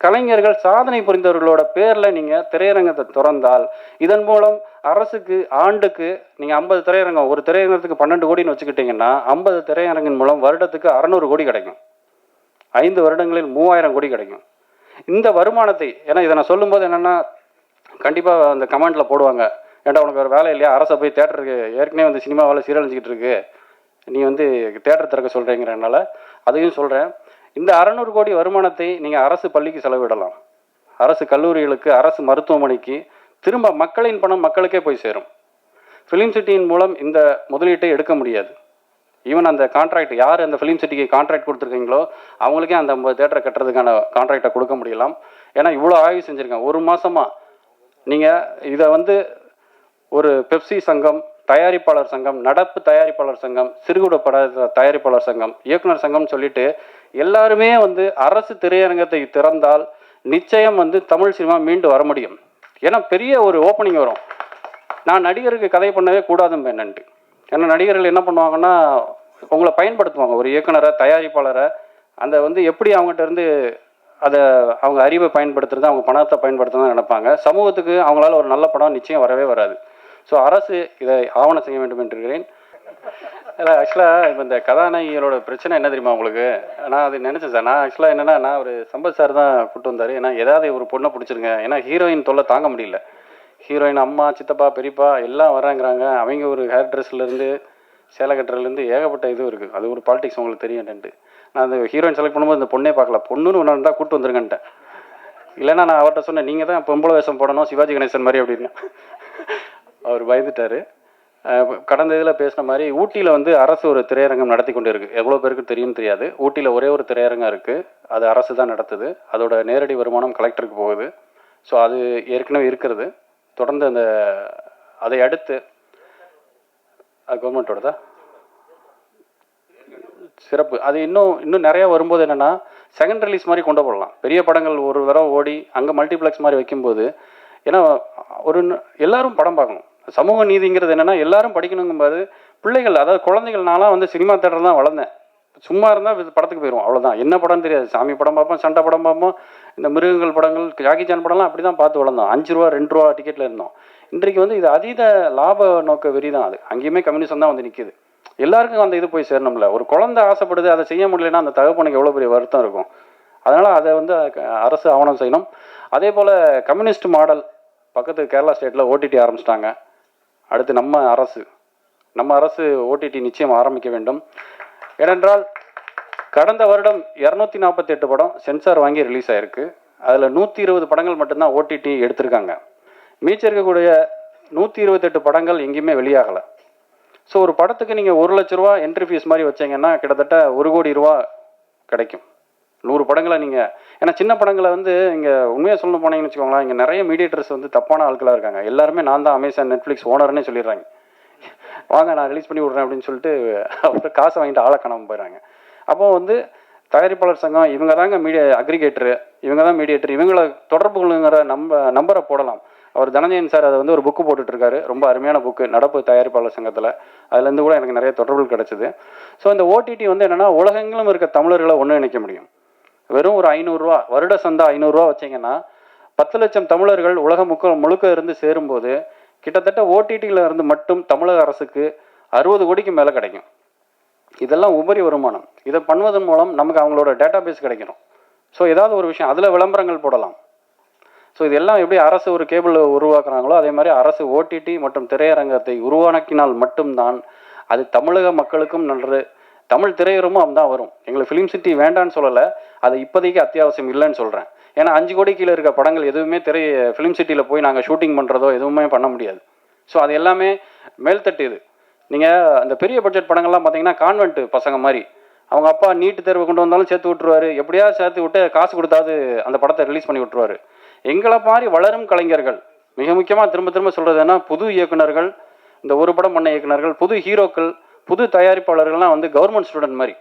கலைஞர்கள் சாதனை புரிந்தவர்களோட பேரில் நீங்கள் திரையரங்கத்தை திறந்தால் இதன் மூலம் அரசுக்கு ஆண்டுக்கு நீங்கள் 50 திரையரங்கம், ஒரு திரையரங்கத்துக்கு 12 கோடின்னு வச்சுக்கிட்டிங்கன்னா 50 திரையரங்கின் மூலம் வருடத்துக்கு 600 கோடி கிடைக்கும். 5 வருடங்களில் 3000 கோடி கிடைக்கும். இந்த வருமானத்தை, ஏன்னா இதை நான் சொல்லும்போது என்னென்னா கண்டிப்பாக அந்த கமெண்ட்டில் போடுவாங்க, ஏன்டா உனக்கு ஒரு வேலை இல்லையா, அரசை போய் தேட்டருக்கு ஏற்கனவே வந்து சினிமாவில் சீரழிஞ்சிக்கிட்டு இருக்கு, நீ வந்து தேட்டர் திறக்க சொல்கிறீங்கிறனால அதையும் சொல்கிறேன். இந்த 600 கோடி வருமானத்தை நீங்கள் அரசு பள்ளிக்கு செலவிடலாம், அரசு கல்லூரிகளுக்கு, அரசு மருத்துவமனைக்கு. திரும்ப மக்களின் பணம் மக்களுக்கே போய் சேரும். ஃபிலிம் சிட்டியின் மூலம் இந்த முதலீட்டை எடுக்க முடியாது. ஈவன் அந்த கான்ட்ராக்ட் யார் அந்த ஃபிலிம் சிட்டிக்கு கான்ட்ராக்ட் கொடுத்துருக்கீங்களோ அவங்களுக்கே அந்த 50 தேட்டரை கட்டுறதுக்கான கான்ட்ராக்டை கொடுக்க முடியலாம். ஏன்னா இவ்வளோ ஆய்வு செஞ்சுருக்கேன். 1 மாதமாக நீங்கள் இதை வந்து ஒரு பெப்சி சங்கம், தயாரிப்பாளர் சங்கம், நடப்பு தயாரிப்பாளர் சங்கம், சிறுகுட பட தயாரிப்பாளர் சங்கம், இயக்குனர் சங்கம்னு சொல்லிட்டு எல்லாருமே வந்து அரசு திரையரங்கத்தை திறந்தால் நிச்சயம் வந்து தமிழ் சினிமா மீண்டு வர முடியும். ஏன்னா பெரிய ஒரு ஓப்பனிங் வரும். நான் நடிகருக்கு கதை பண்ணவே கூடாதுன்னு என்னன்ட்டு. ஏன்னா நடிகர்கள் என்ன பண்ணுவாங்கன்னா, உங்களை பயன்படுத்துவாங்க, ஒரு இயக்குனரை, தயாரிப்பாளரை. அந்த வந்து எப்படி அவங்ககிட்ட இருந்து அதை அவங்க அறிவை பயன்படுத்துறது, அவங்க பணத்தை பயன்படுத்துறதுன்னு நினைப்பாங்க. சமூகத்துக்கு அவங்களால ஒரு நல்ல படம் நிச்சயம் வரவே வராது. ஸோ அரசு இதை ஆவணம் செய்ய வேண்டும் என்று இருக்கிறேன். இல்லை, ஆக்சுவலாக இப்போ இந்த கதாநாயகிகளோட பிரச்சனை என்ன தெரியுமா உங்களுக்கு? நான் அது நினச்சேன் சார். நான் ஆக்சுவலாக என்னென்னா, நான் ஒரு சம்பத் சார் தான் கூப்பிட்டு வந்தார். ஏன்னா ஏதாவது ஒரு பொண்ணை பிடிச்சிருங்க, ஏன்னா ஹீரோயின் தொல்லை தாங்க முடியல. ஹீரோயின் அம்மா, சித்தப்பா, பெரியப்பா எல்லாம் வராங்கிறாங்க. அவங்க ஒரு ஹேர் ட்ரெஸ்லேருந்து சேலை கட்டுறதுலேருந்து ஏகப்பட்ட இது இருக்குது. அது ஒரு பாலிடிக்ஸ் உங்களுக்கு தெரியும் என்னன்ட்டு. நான் அந்த ஹீரோயின் செலக்ட் பண்ணும்போது இந்த பொண்ணே பார்க்கல, பொண்ணுன்னு ஒன்று இருந்தால் கூப்பிட்டு வந்துருங்கன்ட்டேன். இல்லைன்னா நான் அவர்கிட்ட சொன்னேன், நீங்கள் தான் பொம்பளை வேஷம் போடணும் சிவாஜி கணேசன் மாதிரி அப்படின்னு. அவர் பயந்துட்டார். கடந்த இதில் பேசின மாதிரி ஊட்டியில் வந்து அரசு ஒரு திரையரங்கம் நடத்தி கொண்டு இருக்குது. எவ்வளோ பேருக்கு தெரியும்னு தெரியாது. ஊட்டியில் ஒரே ஒரு திரையரங்கம் இருக்குது, அது அரசு தான் நடத்துது. அதோட நேரடி வருமானம் கலெக்டருக்கு போகுது. ஸோ அது ஏற்கனவே இருக்கிறது. தொடர்ந்து அந்த அதை அடுத்து கவர்மெண்ட்டோட தான் சிறப்பு. அது இன்னும் நிறையா வரும்போது என்னென்னா, செகண்ட் ரிலீஸ் மாதிரி கொண்டு போடலாம். பெரிய படங்கள் ஒரு தடவை ஓடி அங்கே மல்டிப்ளெக்ஸ் மாதிரி வைக்கும்போது, ஏன்னா எல்லாரும் படம் பார்க்கணும். சமூக நீதிங்கிறது என்னென்னா, எல்லாரும் படிக்கணுங்கும்போது பிள்ளைகள், அதாவது குழந்தைகள், நான்லாம் வந்து சினிமா தேட்டர் தான் வளர்ந்தேன். சும்மா இருந்தால் படத்துக்கு போயிடுவோம், அவ்வளோதான். என்ன படம் தெரியாது. சாமி படம் பார்ப்போம், சண்டை படம் பார்ப்போம், இந்த மிருகங்கள் படங்கள், ஜாக்கி சான் படம்லாம் அப்படி தான் பார்த்து வளர்ந்தோம். 5 ரூபா 2 ரூபா டிக்கெட்டில் இருந்தோம். இன்றைக்கு வந்து இது அதீத லாப நோக்க வெறி தான். அது அங்கேயுமே கம்யூனிசம் தான் வந்து நிற்கிது. எல்லாருக்கும் அந்த இது போய் சேரணும்ல. ஒரு குழந்தை ஆசைப்படுது, அதை செய்ய முடியலன்னா அந்த தகப்பனுக்கு எவ்வளோ பெரிய வருத்தம் இருக்கும். அதனால் அதை வந்து அரசு ஆவணம் செய்யணும். அதே போல் கம்யூனிஸ்ட் மாடல் பக்கத்து கேரளா ஸ்டேட்டில் ஓடிடி ஆரம்பிச்சிட்டாங்க. அடுத்து நம்ம அரசு ஓடிடி நிச்சயம் ஆரம்பிக்க வேண்டும். ஏனென்றால் கடந்த வருடம் 248 படம் சென்சார் வாங்கி ரிலீஸ் ஆகிருக்கு. அதில் 120 படங்கள் மட்டும்தான் ஓடிடி எடுத்திருக்காங்க. மீச்சம் இருக்கக்கூடிய 128 படங்கள் எங்கேயுமே வெளியாகலை. ஸோ ஒரு படத்துக்கு நீங்கள் 1 லட்ச ரூபா என்ட்ரி ஃபீஸ் மாதிரி வச்சிங்கன்னா கிட்டத்தட்ட 1 கோடி ரூபா கிடைக்கும். 100 படங்களை நீங்கள், ஏன்னா சின்ன படங்களை வந்து இங்கே உண்மையாக சொல்லணும் போனீங்கன்னு வச்சுக்கோங்களேன், இங்கே நிறைய மீடியேட்டர்ஸ் வந்து தப்பான ஆட்களாக இருக்காங்க. எல்லாருமே நான் தான் அமேசான், நெட்ஃப்ளிக்ஸ் ஓனர்னே சொல்லிடுறாங்க. வாங்க நான் ரிலீஸ் பண்ணி விட்றேன் அப்படின்னு சொல்லிட்டு அப்புறம் காசை வாங்கிட்டு ஆளை காணாமல் போயிடுறாங்க. அப்போ வந்து தயாரிப்பாளர் சங்கம் இவங்க தாங்க அக்ரிகேட்டரு, இவங்க தான் மீடியேட்டர், இவங்களை தொடர்பு கொள்ளுங்கிற நம்பரை போடலாம். அவர் தனஞ்சயன் சார் அதை வந்து ஒரு புக்கு போட்டுட்ருக்காரு, ரொம்ப அருமையான புக்கு, நடப்பு தயாரிப்பாளர் சங்கத்தில். அதுலேருந்து கூட எனக்கு நிறைய தொடர்புகள் கிடச்சிது. ஸோ இந்த ஓடிடி வந்து என்னென்னா, உலகெங்கிலும் இருக்க தமிழர்களை ஒன்று இணைக்க முடியும். வெறும் ஒரு 500 ரூபா வருட சந்தா 500 ரூபா வச்சிங்கன்னா 10 லட்சம் தமிழர்கள் உலகம் முழுக்க இருந்து சேரும்போது கிட்டத்தட்ட ஓடிடியில் இருந்து மட்டும் தமிழக அரசுக்கு 60 கோடிக்கு மேலே கிடைக்கும். இதெல்லாம் உபரி வருமானம். இதை பண்ணுவதன் மூலம் நமக்கு அவங்களோட டேட்டா பேஸ் கிடைக்கணும். ஸோ ஏதாவது ஒரு விஷயம் அதில் விளம்பரங்கள் போடலாம். ஸோ இதெல்லாம் எப்படி அரசு ஒரு கேபிள் உருவாக்குறாங்களோ அதே மாதிரி அரசு ஓடிடி மற்றும் திரையரங்கத்தை உருவாக்கினால் மட்டும்தான் அது தமிழக மக்களுக்கும் நல்லது. தமிழ் திரையுறமும் தான் வரும். எங்களுக்கு ஃபிலிம் சிட்டி வேண்டான்னு சொல்லலை, அது இப்போதைக்கு அத்தியாவசியம் இல்லைன்னு சொல்கிறேன். ஏன்னா 5 கோடி கீழே இருக்க படங்கள் எதுவுமே ஃபிலிம் சிட்டியில் போய் நாங்கள் ஷூட்டிங் பண்ணுறதோ எதுவுமே பண்ண முடியாது. ஸோ அது எல்லாமே மேல்தட்டு. இது நீங்கள் அந்த பெரிய பட்ஜெட் படங்கள்லாம் பார்த்தீங்கன்னா கான்வென்ட் பசங்க மாதிரி, அவங்க அப்பா நீட்டு தேர்வு கொண்டு வந்தாலும் சேர்த்து விட்டுருவாரு, எப்படியாவது சேர்த்து விட்டு காசு கொடுத்தாவது அந்த படத்தை ரிலீஸ் பண்ணி விட்டுருவாரு. எங்களை மாதிரி வளரும் கலைஞர்கள், மிக முக்கியமாக திரும்ப சொல்கிறதுன்னா புது இயக்குநர்கள், இந்த ஒரு படம் பண்ண இயக்குநர்கள், புது ஹீரோக்கள், புது தயாரிப்பாளர்கள்லாம் வந்து கவர்மெண்ட் ஸ்டூடெண்ட் மாதிரி.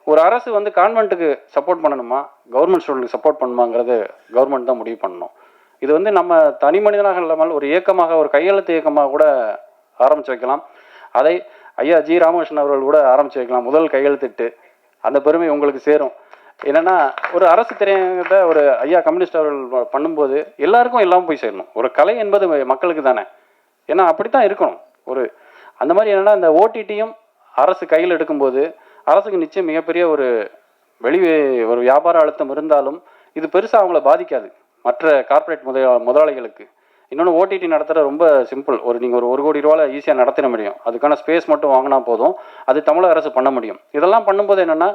ஒரு அரசு வந்து கான்வென்ட்டுக்கு சப்போர்ட் பண்ணணுமா, கவர்மெண்ட் ஸ்டூடெண்ட்டுக்கு சப்போர்ட் பண்ணுமாங்கிறது கவர்மெண்ட் தான் முடிவு பண்ணணும். இது வந்து நம்ம தனி மனிதனாக இல்லாமல் ஒரு இயக்கமாக, ஒரு கையெழுத்து இயக்கமாக கூட ஆரம்பித்து வைக்கலாம். அதை ஐயா ஜி ராமகிருஷ்ணன் அவர்கள் கூட ஆரம்பித்து வைக்கலாம். முதல் கையெழுத்திட்டு அந்த பெருமை உங்களுக்கு சேரும். என்னென்னா, ஒரு அரசு திரையரங்கத்தை ஒரு ஐயா கம்யூனிஸ்ட் அவர்கள் பண்ணும்போது எல்லாருக்கும் எல்லாம் போய் சேரணும். ஒரு கலை என்பது மக்களுக்கு தானே, ஏன்னா அப்படித்தான் இருக்கணும். ஒரு அந்த மாதிரி என்னென்னா, இந்த ஓடிடியும் அரசு கையில் எடுக்கும்போது அரசுக்கு நிச்சயம் மிகப்பெரிய ஒரு வியாபார அழுத்தம் இருந்தாலும் இது பெருசாக அவங்கள பாதிக்காது. மற்ற கார்ப்பரேட் முதலாளிகளுக்கு இன்னொன்று ஓடிடி நடத்துகிற ரொம்ப சிம்பிள். நீங்கள் ஒரு கோடி ரூபாவில் ஈஸியாக நடத்திட முடியும். அதுக்கான ஸ்பேஸ் மட்டும் வாங்கினா போதும். அது தமிழக அரசு பண்ண முடியும். இதெல்லாம் பண்ணும்போது என்னென்னா,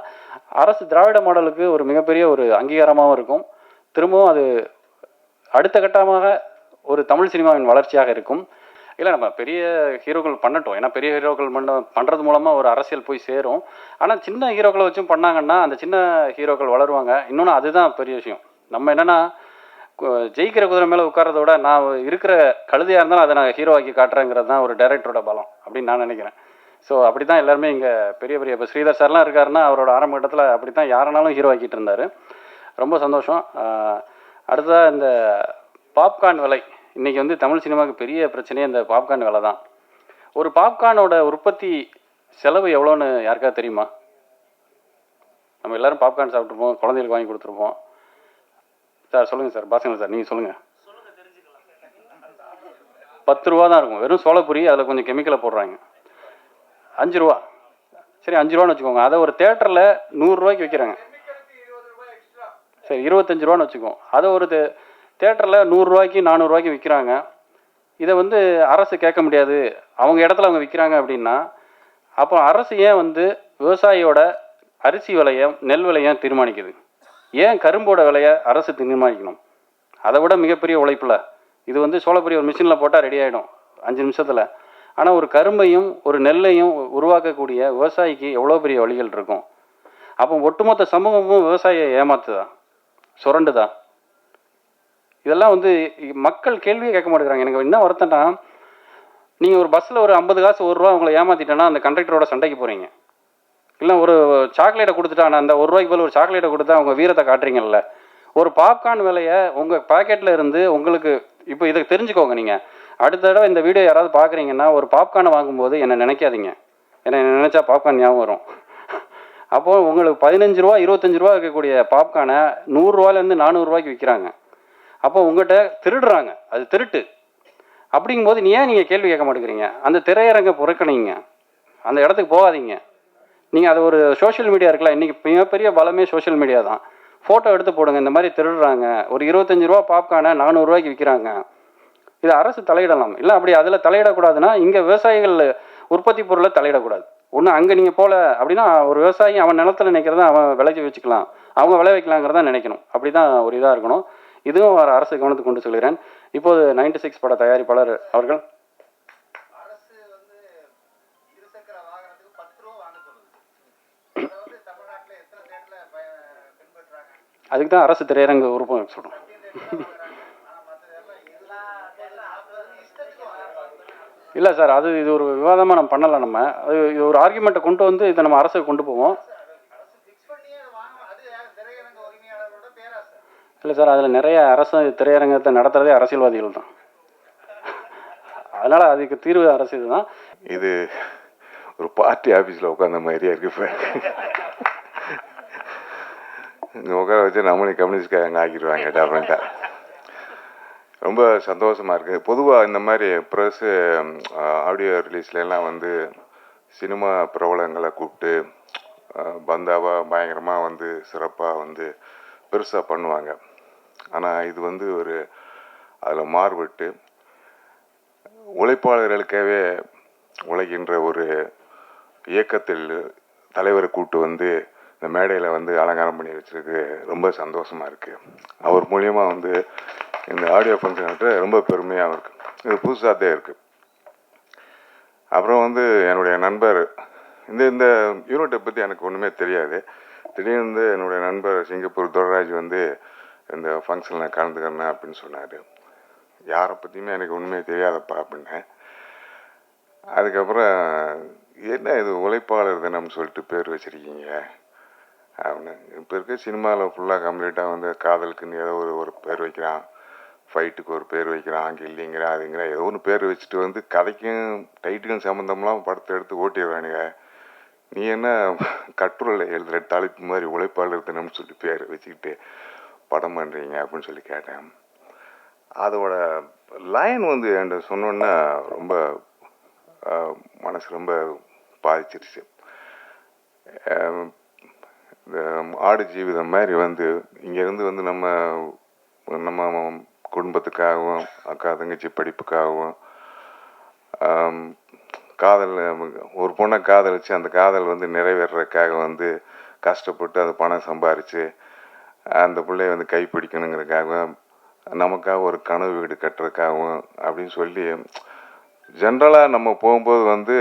அரசு திராவிட மாடலுக்கு ஒரு மிகப்பெரிய ஒரு அங்கீகாரமாகவும் இருக்கும். திரும்பவும் அது அடுத்த கட்டமாக ஒரு தமிழ் சினிமாவின் வளர்ச்சியாக இருக்கும். இல்லை, நம்ம பெரிய ஹீரோக்கள் பண்ணட்டும். ஏன்னா பெரிய ஹீரோக்கள் பண்ணுறது மூலமாக ஒரு அரசியல் போய் சேரும். ஆனால் சின்ன ஹீரோக்களை வச்சும் பண்ணாங்கன்னா அந்த சின்ன ஹீரோக்கள் வளருவாங்க. இன்னொன்று அதுதான் பெரிய விஷயம். நம்ம என்னென்னா, ஜெயிக்கிற குதிரை மேலே உட்காரத விட நான் இருக்கிற கழுதையாக இருந்தாலும் அதை நான் ஹீரோவாக்கி காட்டுறேங்கிறது தான் ஒரு டைரக்டரோட பலம் அப்படின்னு நான் நினைக்கிறேன். ஸோ அப்படி தான் எல்லாருமே இங்கே பெரிய இப்போ ஸ்ரீதர் சார்லாம் இருக்காருன்னா அவரோட ஆரம்ப கட்டத்தில் அப்படி தான் யாருனாலும் ஹீரோ ஆக்கிட்டு இருந்தார். ரொம்ப சந்தோஷம். அடுத்ததாக இந்த பாப்கார்ன் விலை, இன்றைக்கி வந்து தமிழ் சினிமாவுக்கு பெரிய பிரச்சனையே இந்த பாப்கார்ன் விலை தான். ஒரு பாப்கார்னோட உற்பத்தி செலவு எவ்வளோன்னு யாருக்காவது தெரியுமா? நம்ம எல்லோரும் பாப்கார்ன் சாப்பிட்ருப்போம், குழந்தைகளுக்கு வாங்கி கொடுத்துருப்போம். சார் சொல்லுங்கள் சார், பாசங்க சார், நீங்கள் சொல்லுங்கள். 10 ரூபா தான் இருக்கும், வெறும் சோளப்பொரி, அதில் கொஞ்சம் கெமிக்கலை போடுறாங்க. 5 ரூபா, சரி 5 ரூபான்னு வச்சுக்கோங்க. அதை ஒரு தேட்டரில் 100 ரூபாய்க்கு விற்கிறாங்க. சரி 25 ரூபான்னு வச்சுக்கோங்க. அதை ஒரு தேட்டரில் 100 ரூபாய்க்கு 400 ரூபாய்க்கு விற்கிறாங்க. இதை வந்து அரசு கேட்க முடியாது, அவங்க இடத்துல அவங்க விற்கிறாங்க அப்படின்னா, அப்போ அரசு ஏன் வந்து விவசாயியோட அரிசி விலையம் நெல் விலையம் தீர்மானிக்குது? ஏன் கரும்போட விலையை அரசு தீர்மானிக்கணும்? அதை விட மிகப்பெரிய உழைப்பில் இது வந்து சோளப்பொரி ஒரு மிஷினில் போட்டால் ரெடி ஆகிடும் 5 நிமிஷத்தில். ஆனால் ஒரு கரும்பையும் ஒரு நெல்லையும் உருவாக்கக்கூடிய விவசாயிக்கு எவ்வளோ பெரிய வழிகள் இருக்கும். அப்போ ஒட்டுமொத்த சமூகமும் விவசாயியை ஏமாத்துதா, சுரண்டுதா? இதெல்லாம் வந்து மக்கள் கேள்வியே கேட்க மாட்டேங்கிறாங்க. எனக்கு என்ன வருத்தம்னா, நீங்கள் ஒரு பஸ்ஸில் ஒரு 50 காசு 1 ரூபா உங்களை ஏமாற்றிட்டேன்னா அந்த கண்டக்டரோட சண்டைக்கு போகிறீங்க. இல்லை ஒரு சாக்லேட்டை கொடுத்துட்டா, அந்த 1 ரூபாய்க்கு பதில் ஒரு சாக்லேட்டை கொடுத்தா அவங்க வீரத்தை காட்டுறீங்கல்ல. ஒரு பாப்கார்ன் விலையை உங்கள் பாக்கெட்டில் இருந்து உங்களுக்கு இப்போ இதை தெரிஞ்சுக்கோங்க. நீங்கள் அடுத்த தடவை இந்த வீடியோ யாராவது பார்க்குறீங்கன்னா ஒரு பாப்கார்னை வாங்கும்போது என்னை நினைக்காதீங்க. என்னை நினச்சா பாப்கார்ன் ஞாபகம் வரும். அப்போது உங்களுக்கு 15 ரூபா 25 ரூபா இருக்கக்கூடிய பாப்கார்னை 100 ரூபாயிலேருந்து 400 ரூபாய்க்கு விற்கிறாங்க. அப்போ உங்கள்கிட்ட திருடுறாங்க, அது திருட்டு. அப்படிங்கும்போது நீங்கள் கேள்வி கேட்க மாட்டேங்கிறீங்க. அந்த திரையரங்கை புறக்கணிங்க, அந்த இடத்துக்கு போகாதீங்க. நீங்கள் அது ஒரு சோஷியல் மீடியா இருக்குல்ல, இன்றைக்கி மிகப்பெரிய பலமே சோஷியல் மீடியா தான். ஃபோட்டோ எடுத்து போடுங்க, இந்த மாதிரி திருடுறாங்க, ஒரு 25 ரூபா பாப்கார்னை 400 ரூபாய்க்கு விற்கிறாங்க. இது அரசு தலையிடலாம். இல்லை அப்படி அதில் தலையிடக்கூடாதுன்னா இங்கே விவசாயிகள் உற்பத்தி பொருளை தலையிடக்கூடாது. ஒன்று அங்கே நீங்கள் போகல அப்படின்னா ஒரு விவசாயி அவன் நிலத்தில் நினைக்கிறத அவன் விளைச்சி வச்சுக்கலாம், அவங்க விளை வைக்கலாங்கிறத நினைக்கணும். அப்படி தான் ஒரு இதாக இருக்கணும். இதுவும் ஒரு அரசு கவனத்துக்கு கொண்டு சொல்கிறேன். இப்போது 96 பட தயாரிப்பாளர் அவர்கள் அதுக்கு தான் அரசு திரையரங்கு உறுப்பினர் சொல்கிறோம். இல்லை சார், அது இது ஒரு விவாதமாக நம்ம பண்ணலாம். நம்ம அது இது ஒரு ஆர்குமெண்ட்டை கொண்டு வந்து இதை நம்ம அரசுக்கு கொண்டு போவோம். இல்லை சார், அதில் நிறைய அரசு திரையரங்கத்தை நடத்துகிறதே அரசியல்வாதிகள் தான். அதனால் அதுக்கு தீர்வு அரசியல் தான். இது ஒரு பார்ட்டி ஆஃபீஸில் உட்காந்த மாதிரியே இருக்கு. இப்போ இங்கே உட்கார வச்சு நம்மளே கம்யூனிஸ்ட்காரங்க ஆக்கிடுவாங்க டெஃபரெண்ட்டாக. ரொம்ப சந்தோஷமாக இருக்குது. பொதுவாக இந்த மாதிரி ப்ரெஸ்ஸு ஆடியோ ரிலீஸ்லாம் வந்து சினிமா பிரபலங்களை கூப்பிட்டு பந்தாவாக பயங்கரமாக வந்து சிறப்பாக வந்து பெருசாக பண்ணுவாங்க. ஆனால் இது வந்து ஒரு அதில் மாறுபட்டு உழைப்பாளர்களுக்காகவே உழைக்கின்ற ஒரு இயக்கத்தில் தலைவரை கூப்பிட்டு வந்து இந்த மேடையில் வந்து அலங்காரம் பண்ணி வச்சிருக்கு. ரொம்ப சந்தோஷமாக இருக்குது. அவர் மூலியமாக வந்து இந்த ஆடியோ ஃபங்க்ஷன் ரொம்ப பெருமையாக இருக்குது. இது புதுசாக தான் இருக்குது. அப்புறம் வந்து என்னுடைய நண்பர் இந்த யூனிட்டை பற்றி எனக்கு ஒன்றுமே தெரியாது. திடீர்னு என்னுடைய நண்பர் சிங்கப்பூர் துரராஜ் வந்து இந்த ஃபங்க்ஷனில் கலந்துக்கிறேன் அப்படின்னு சொன்னார். யாரை பற்றியுமே எனக்கு ஒன்றுமே தெரியாதப்பா அப்படின்னேன். அதுக்கப்புறம் என்ன இது உழைப்பாளர் தினம்னு சொல்லிட்டு பேர் வச்சுருக்கீங்க அப்படின்னு. இப்போ இருக்க சினிமாவில் ஃபுல்லாக கம்ப்ளீட்டாக வந்து காதலுக்குன்னு ஏதோ ஒரு பேர் வைக்கிறான், ஃபைட்டுக்கு ஒரு பேர் வைக்கிறான், கில்லிங்கிற அதுங்கிற ஏதோ ஒன்று பேர் வச்சுட்டு வந்து கதைக்கும் டைட்டுக்கும் சம்மந்தம்லாம் படத்தை எடுத்து ஓட்டிடுறானுங்க. நீ என்ன கட்டுரையில் எழுதுகிற தலைப்பு மாதிரி உழைப்பாளர் தினம்னு சொல்லி பேர் வச்சுக்கிட்டு படம் பண்ணுறீங்க அப்படின்னு சொல்லி கேட்டேன். அதோட லைன் வந்து என்கிட்ட சொன்னோன்னா ரொம்ப மனசு ரொம்ப பாதிச்சிருச்சு. இந்த ஆடு ஜீவிதம் மாதிரி வந்து இங்கேருந்து வந்து நம்ம குடும்பத்துக்காகவும் அக்கா தங்கச்சி படிப்புக்காகவும் காதல் ஒரு பொண்ணை காதலிச்சு அந்த காதல் வந்து நிறைவேறதுக்காக வந்து கஷ்டப்பட்டு அது பணம் சம்பாரித்து அந்த பிள்ளைய வந்து கைப்பிடிக்கணுங்கிறதுக்காகவும் நமக்காக ஒரு கனவு வீடு கட்டுறதுக்காகவும் அப்படின்னு சொல்லி ஜென்ரலாக நம்ம போகும்போது வந்து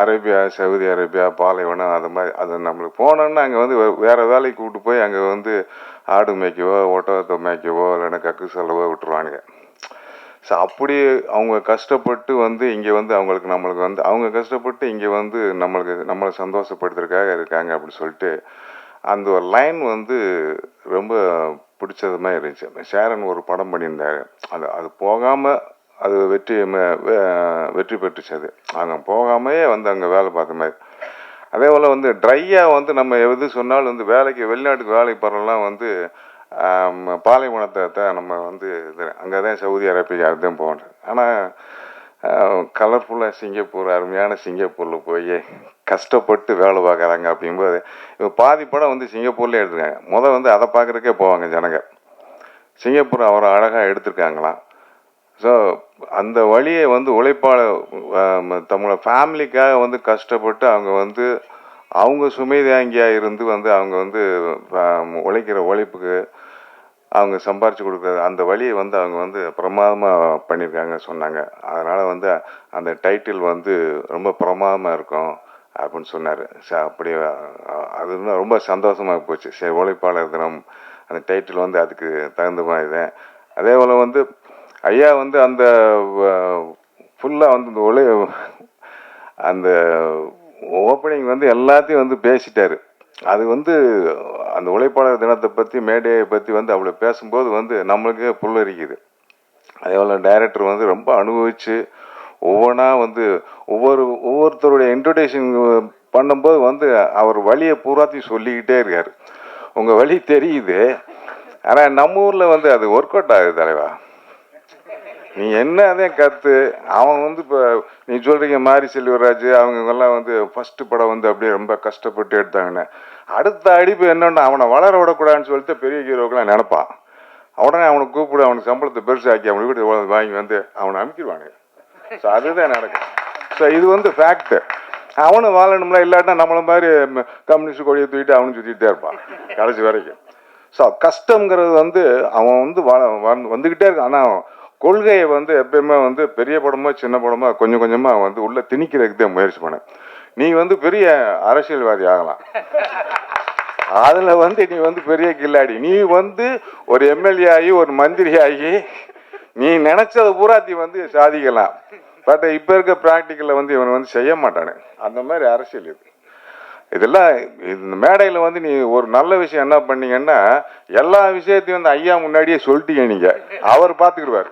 அரேபியா, சவுதி அரேபியா, பாலைவனம் அது மாதிரி அது நம்மளுக்கு போனோன்னா அங்கே வந்து வேறு வேலைக்கு கூப்பிட்டு போய் அங்கே வந்து ஆடு மேய்க்கவோ ஒட்டகத்தை மேய்க்கவோ இல்லைன்னா கக்கு செலவோ விட்டுருவானுங்க. ஸோ அப்படி அவங்க கஷ்டப்பட்டு வந்து இங்கே வந்து நம்மளுக்கு வந்து அவங்க கஷ்டப்பட்டு இங்கே வந்து நம்மளை சந்தோஷப்படுத்துறதுக்காக இருக்காங்க அப்படின்னு சொல்லிட்டு அந்த ஒரு லைன் வந்து ரொம்ப பிடிச்சது மாதிரி இருந்துச்சு. ஷேரன் ஒரு படம் பண்ணியிருந்தாங்க. அது போகாமல் அது வெற்றி பெற்றுச்சு. அது அங்கே போகாமையே வந்து அங்கே வேலை பார்த்த மாதிரி. அதே போல் வந்து ட்ரையாக வந்து நம்ம எது சொன்னாலும் வந்து வேலைக்கு வெளிநாட்டுக்கு வேலைக்கு போகிறோம்லாம் வந்து பாலைவனத்தை தான் நம்ம வந்து இது அங்கே தான் சவுதி அரேபியா அதுதான் போகணும். ஆனால் கலர்ஃபுல்லாக சிங்கப்பூர், அருமையான சிங்கப்பூரில் போய் கஷ்டப்பட்டு வேலை பார்க்குறாங்க. அப்படிங்கும்போது இப்போ பாதி படம் வந்து சிங்கப்பூர்லேயே எடுத்துருக்காங்க. வந்து அதை பார்க்குறக்கே போவாங்க ஜனங்க. சிங்கப்பூர் அவரை அழகாக எடுத்திருக்காங்களாம். ஸோ அந்த வழியை வந்து உழைப்பாளர் தம்மளோட ஃபேமிலிக்காக வந்து கஷ்டப்பட்டு அவங்க வந்து அவங்க சுமை தாங்கியாக இருந்து வந்து அவங்க வந்து உழைக்கிற உழைப்புக்கு அவங்க சம்பாரித்து கொடுக்குறது அந்த வழியை வந்து அவங்க வந்து பிரமாதமாக பண்ணியிருக்காங்க சொன்னாங்க. அதனால் வந்து அந்த டைட்டில் வந்து ரொம்ப பிரமாதமாக இருக்கும் அப்படின்னு சொன்னார். அப்படி அது ரொம்ப சந்தோஷமாக போச்சு. சரி, உழைப்பாளர் தினம் அந்த டைட்டில் வந்து அதுக்கு தகுந்த மாதிரி தான். அதே போல் வந்து ஐயா வந்து அந்த ஃபுல்லாக வந்து அந்த ஓப்பனிங் வந்து எல்லாத்தையும் வந்து பேசிட்டார். அது வந்து அந்த உழைப்பாளர் தினத்தை பற்றி மேடையை பற்றி வந்து அவ்வளோ பேசும்போது வந்து நம்மளுக்கே புல்லரிக்குது. அதே போல் டைரக்டர் வந்து ரொம்ப அனுபவித்து ஒவ்வொன்றா வந்து ஒவ்வொருத்தருடைய இன்ட்ரொடக்ஷன் பண்ணும்போது வந்து அவர் வழியை பூராத்தையும் சொல்லிக்கிட்டே இருக்கார். உங்கள் வழி தெரியுது, ஆனால் நம்ம ஊரில் வந்து அது ஒர்க் அவுட் ஆகுது தலைவா. நீ என்ன அதே கற்று அவன் வந்து இப்போ நீ சொல்கிறீங்க மாரி செல்வராஜ் அவங்கெல்லாம் வந்து ஃபஸ்ட்டு படம் வந்து அப்படியே ரொம்ப கஷ்டப்பட்டு எடுத்தாங்கன்னு. அடுத்த அடிப்பு என்னென்னா அவனை வளர விடக்கூடாதுன்னு சொல்லிட்டு பெரிய ஹீரோக்கெலாம் நினப்பான். உடனே அவனை கூப்பிடு, அவனுக்கு சம்பளத்தை பெருசாக்கி அவனை வீட்டு வாங்கி வந்து அவனை அமுக்கிடுவானுங்க. ஸோ அதுதான் நடக்கும். ஸோ இது வந்து ஃபேக்ட்டு. அவனும் வாழணும்ல, இல்லாட்டினா நம்மளை மாதிரி கம்யூனிஸ்ட் கொடியை தூக்கிட்டு அவனும் சுற்றிக்கிட்டே இருப்பான் கடைசி வரைக்கும். ஸோ கஷ்டங்கிறது வந்து அவன் வந்து வந்துக்கிட்டே இருக்கான். ஆனால் கொள்கையை வந்து எப்பயுமே வந்து பெரிய படமோ சின்ன படமோ கொஞ்சம் கொஞ்சமாக வந்து உள்ள திணிக்கிறதுக்கு தான் முயற்சி பண்ணேன். நீ வந்து பெரிய அரசியல்வாதி ஆகலாம், அதில் வந்து நீ வந்து பெரிய கில்லாடி, நீ வந்து ஒரு எம்எல்ஏ ஆகி ஒரு மந்திரி ஆகி நீ நினைச்சதை பூராத்தி வந்து சாதிக்கலாம். பட் இப்போ இருக்க ப்ராக்டிக்கலில் வந்து இவன் வந்து செய்ய மாட்டானு. அந்த மாதிரி அரசியல் இது. இதெல்லாம் இந்த மேடையில் வந்து நீ ஒரு நல்ல விஷயம் என்ன பண்ணீங்கன்னா எல்லா விஷயத்தையும் வந்து ஐயா முன்னாடியே சொல்லிட்டீங்க. நீங்கள் அவர் பார்த்துக்கிடுவார்,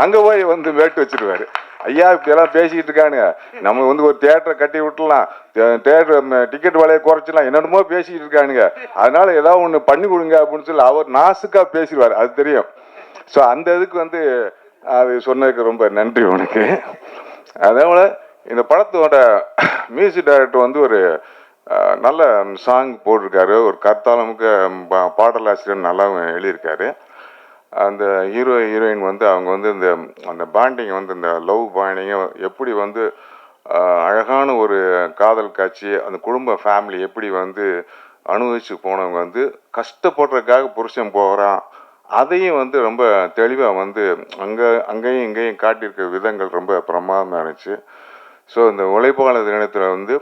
அங்கே போய் வந்து வேட்டு வச்சிருவாரு. ஐயா இப்படியெல்லாம் பேசிக்கிட்டு இருக்கானுங்க, நம்ம வந்து ஒரு தியேட்டரை கட்டி விட்டுலாம், தியேட்டர் டிக்கெட் விலையை குறைச்சிடலாம், என்னென்னமோ பேசிக்கிட்டு இருக்கானுங்க, அதனால ஏதாவது ஒன்று பண்ணி கொடுங்க அப்படின்னு சொல்லி அவர் நாசுக்காக பேசிடுவார். அது தெரியும். ஸோ அந்த இதுக்கு வந்து அது சொன்னதுக்கு ரொம்ப நன்றி உனக்கு. அதே போல் இந்த படத்தோட மியூசிக் டைரக்டர் வந்து ஒரு நல்ல சாங் போட்டிருக்காரு. ஒரு கர்த்தாலமுக்கு பாடலாசிரியர் நல்லாவும் எழுதியிருக்காரு. அந்த ஹீரோயின் வந்து அவங்க வந்து அந்த பாண்டிங்கை வந்து இந்த லவ் பாண்டிங்கை எப்படி வந்து அழகான ஒரு காதல் காட்சி, அந்த குடும்ப ஃபேமிலி எப்படி வந்து அனுபவிச்சு போனவங்க வந்து கஷ்டப்படுறதுக்காக புருஷன் போகிறான், அதையும் வந்து ரொம்ப தெளிவாக வந்து அங்கேயும் இங்கேயும் காட்டியிருக்க விதங்கள் ரொம்ப பிரமாதமாக இருந்துச்சு. ஸோ இந்த உழைப்பாளர் தினத்தில் வந்து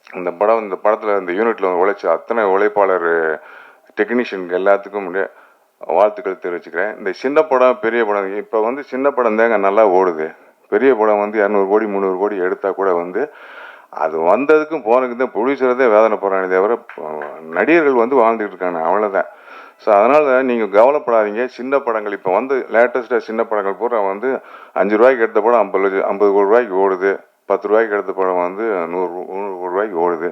இந்த படத்தில் இந்த யூனிட்டில் உழைச்ச அத்தனை உழைப்பாளர் டெக்னீஷியனுக்கு எல்லாத்துக்கும் வாழ்த்துக்கள் தெரிவிச்சுக்கிறேன். இந்த சின்ன படம் பெரிய படம் இப்போ வந்து சின்ன படம் தாங்க நல்லா ஓடுது. பெரிய படம் வந்து 200 கோடி 300 கோடி எடுத்தால் கூட வந்து அது வந்ததுக்கும் போனதுக்கு தான் ப்ரொடியூசரதே வேதனை போகிறானே தவிர நடிகர்கள் வந்து வாழ்ந்துக்கிட்டு இருக்காங்க, அவ்வளோதான். ஸோ அதனால் நீங்கள் கவலைப்படாதீங்க. சின்ன படங்கள் இப்போ வந்து லேட்டஸ்ட்டாக சின்ன படங்கள் பூரா வந்து 5 ரூபாய்க்கு எடுத்த படம் 50 கோடி ரூபாய்க்கு ஓடுது. 10 ரூபாய்க்கு எடுத்த படம் வந்து 100 கோடி ரூபாய்க்கு ஓடுது.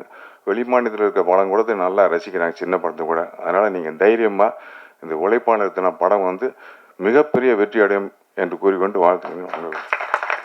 வெளிமாநிலத்தில் இருக்க படம் கூட நல்லா ரசிக்கிறாங்க சின்ன படத்தை கூட. அதனால் நீங்கள் தைரியமாக இந்த உழைப்பாளர் தின படம் வந்து மிகப்பெரிய வெற்றி அடையும் என்று கூறிக்கொண்டு வாழ்த்துக்கிறேன்.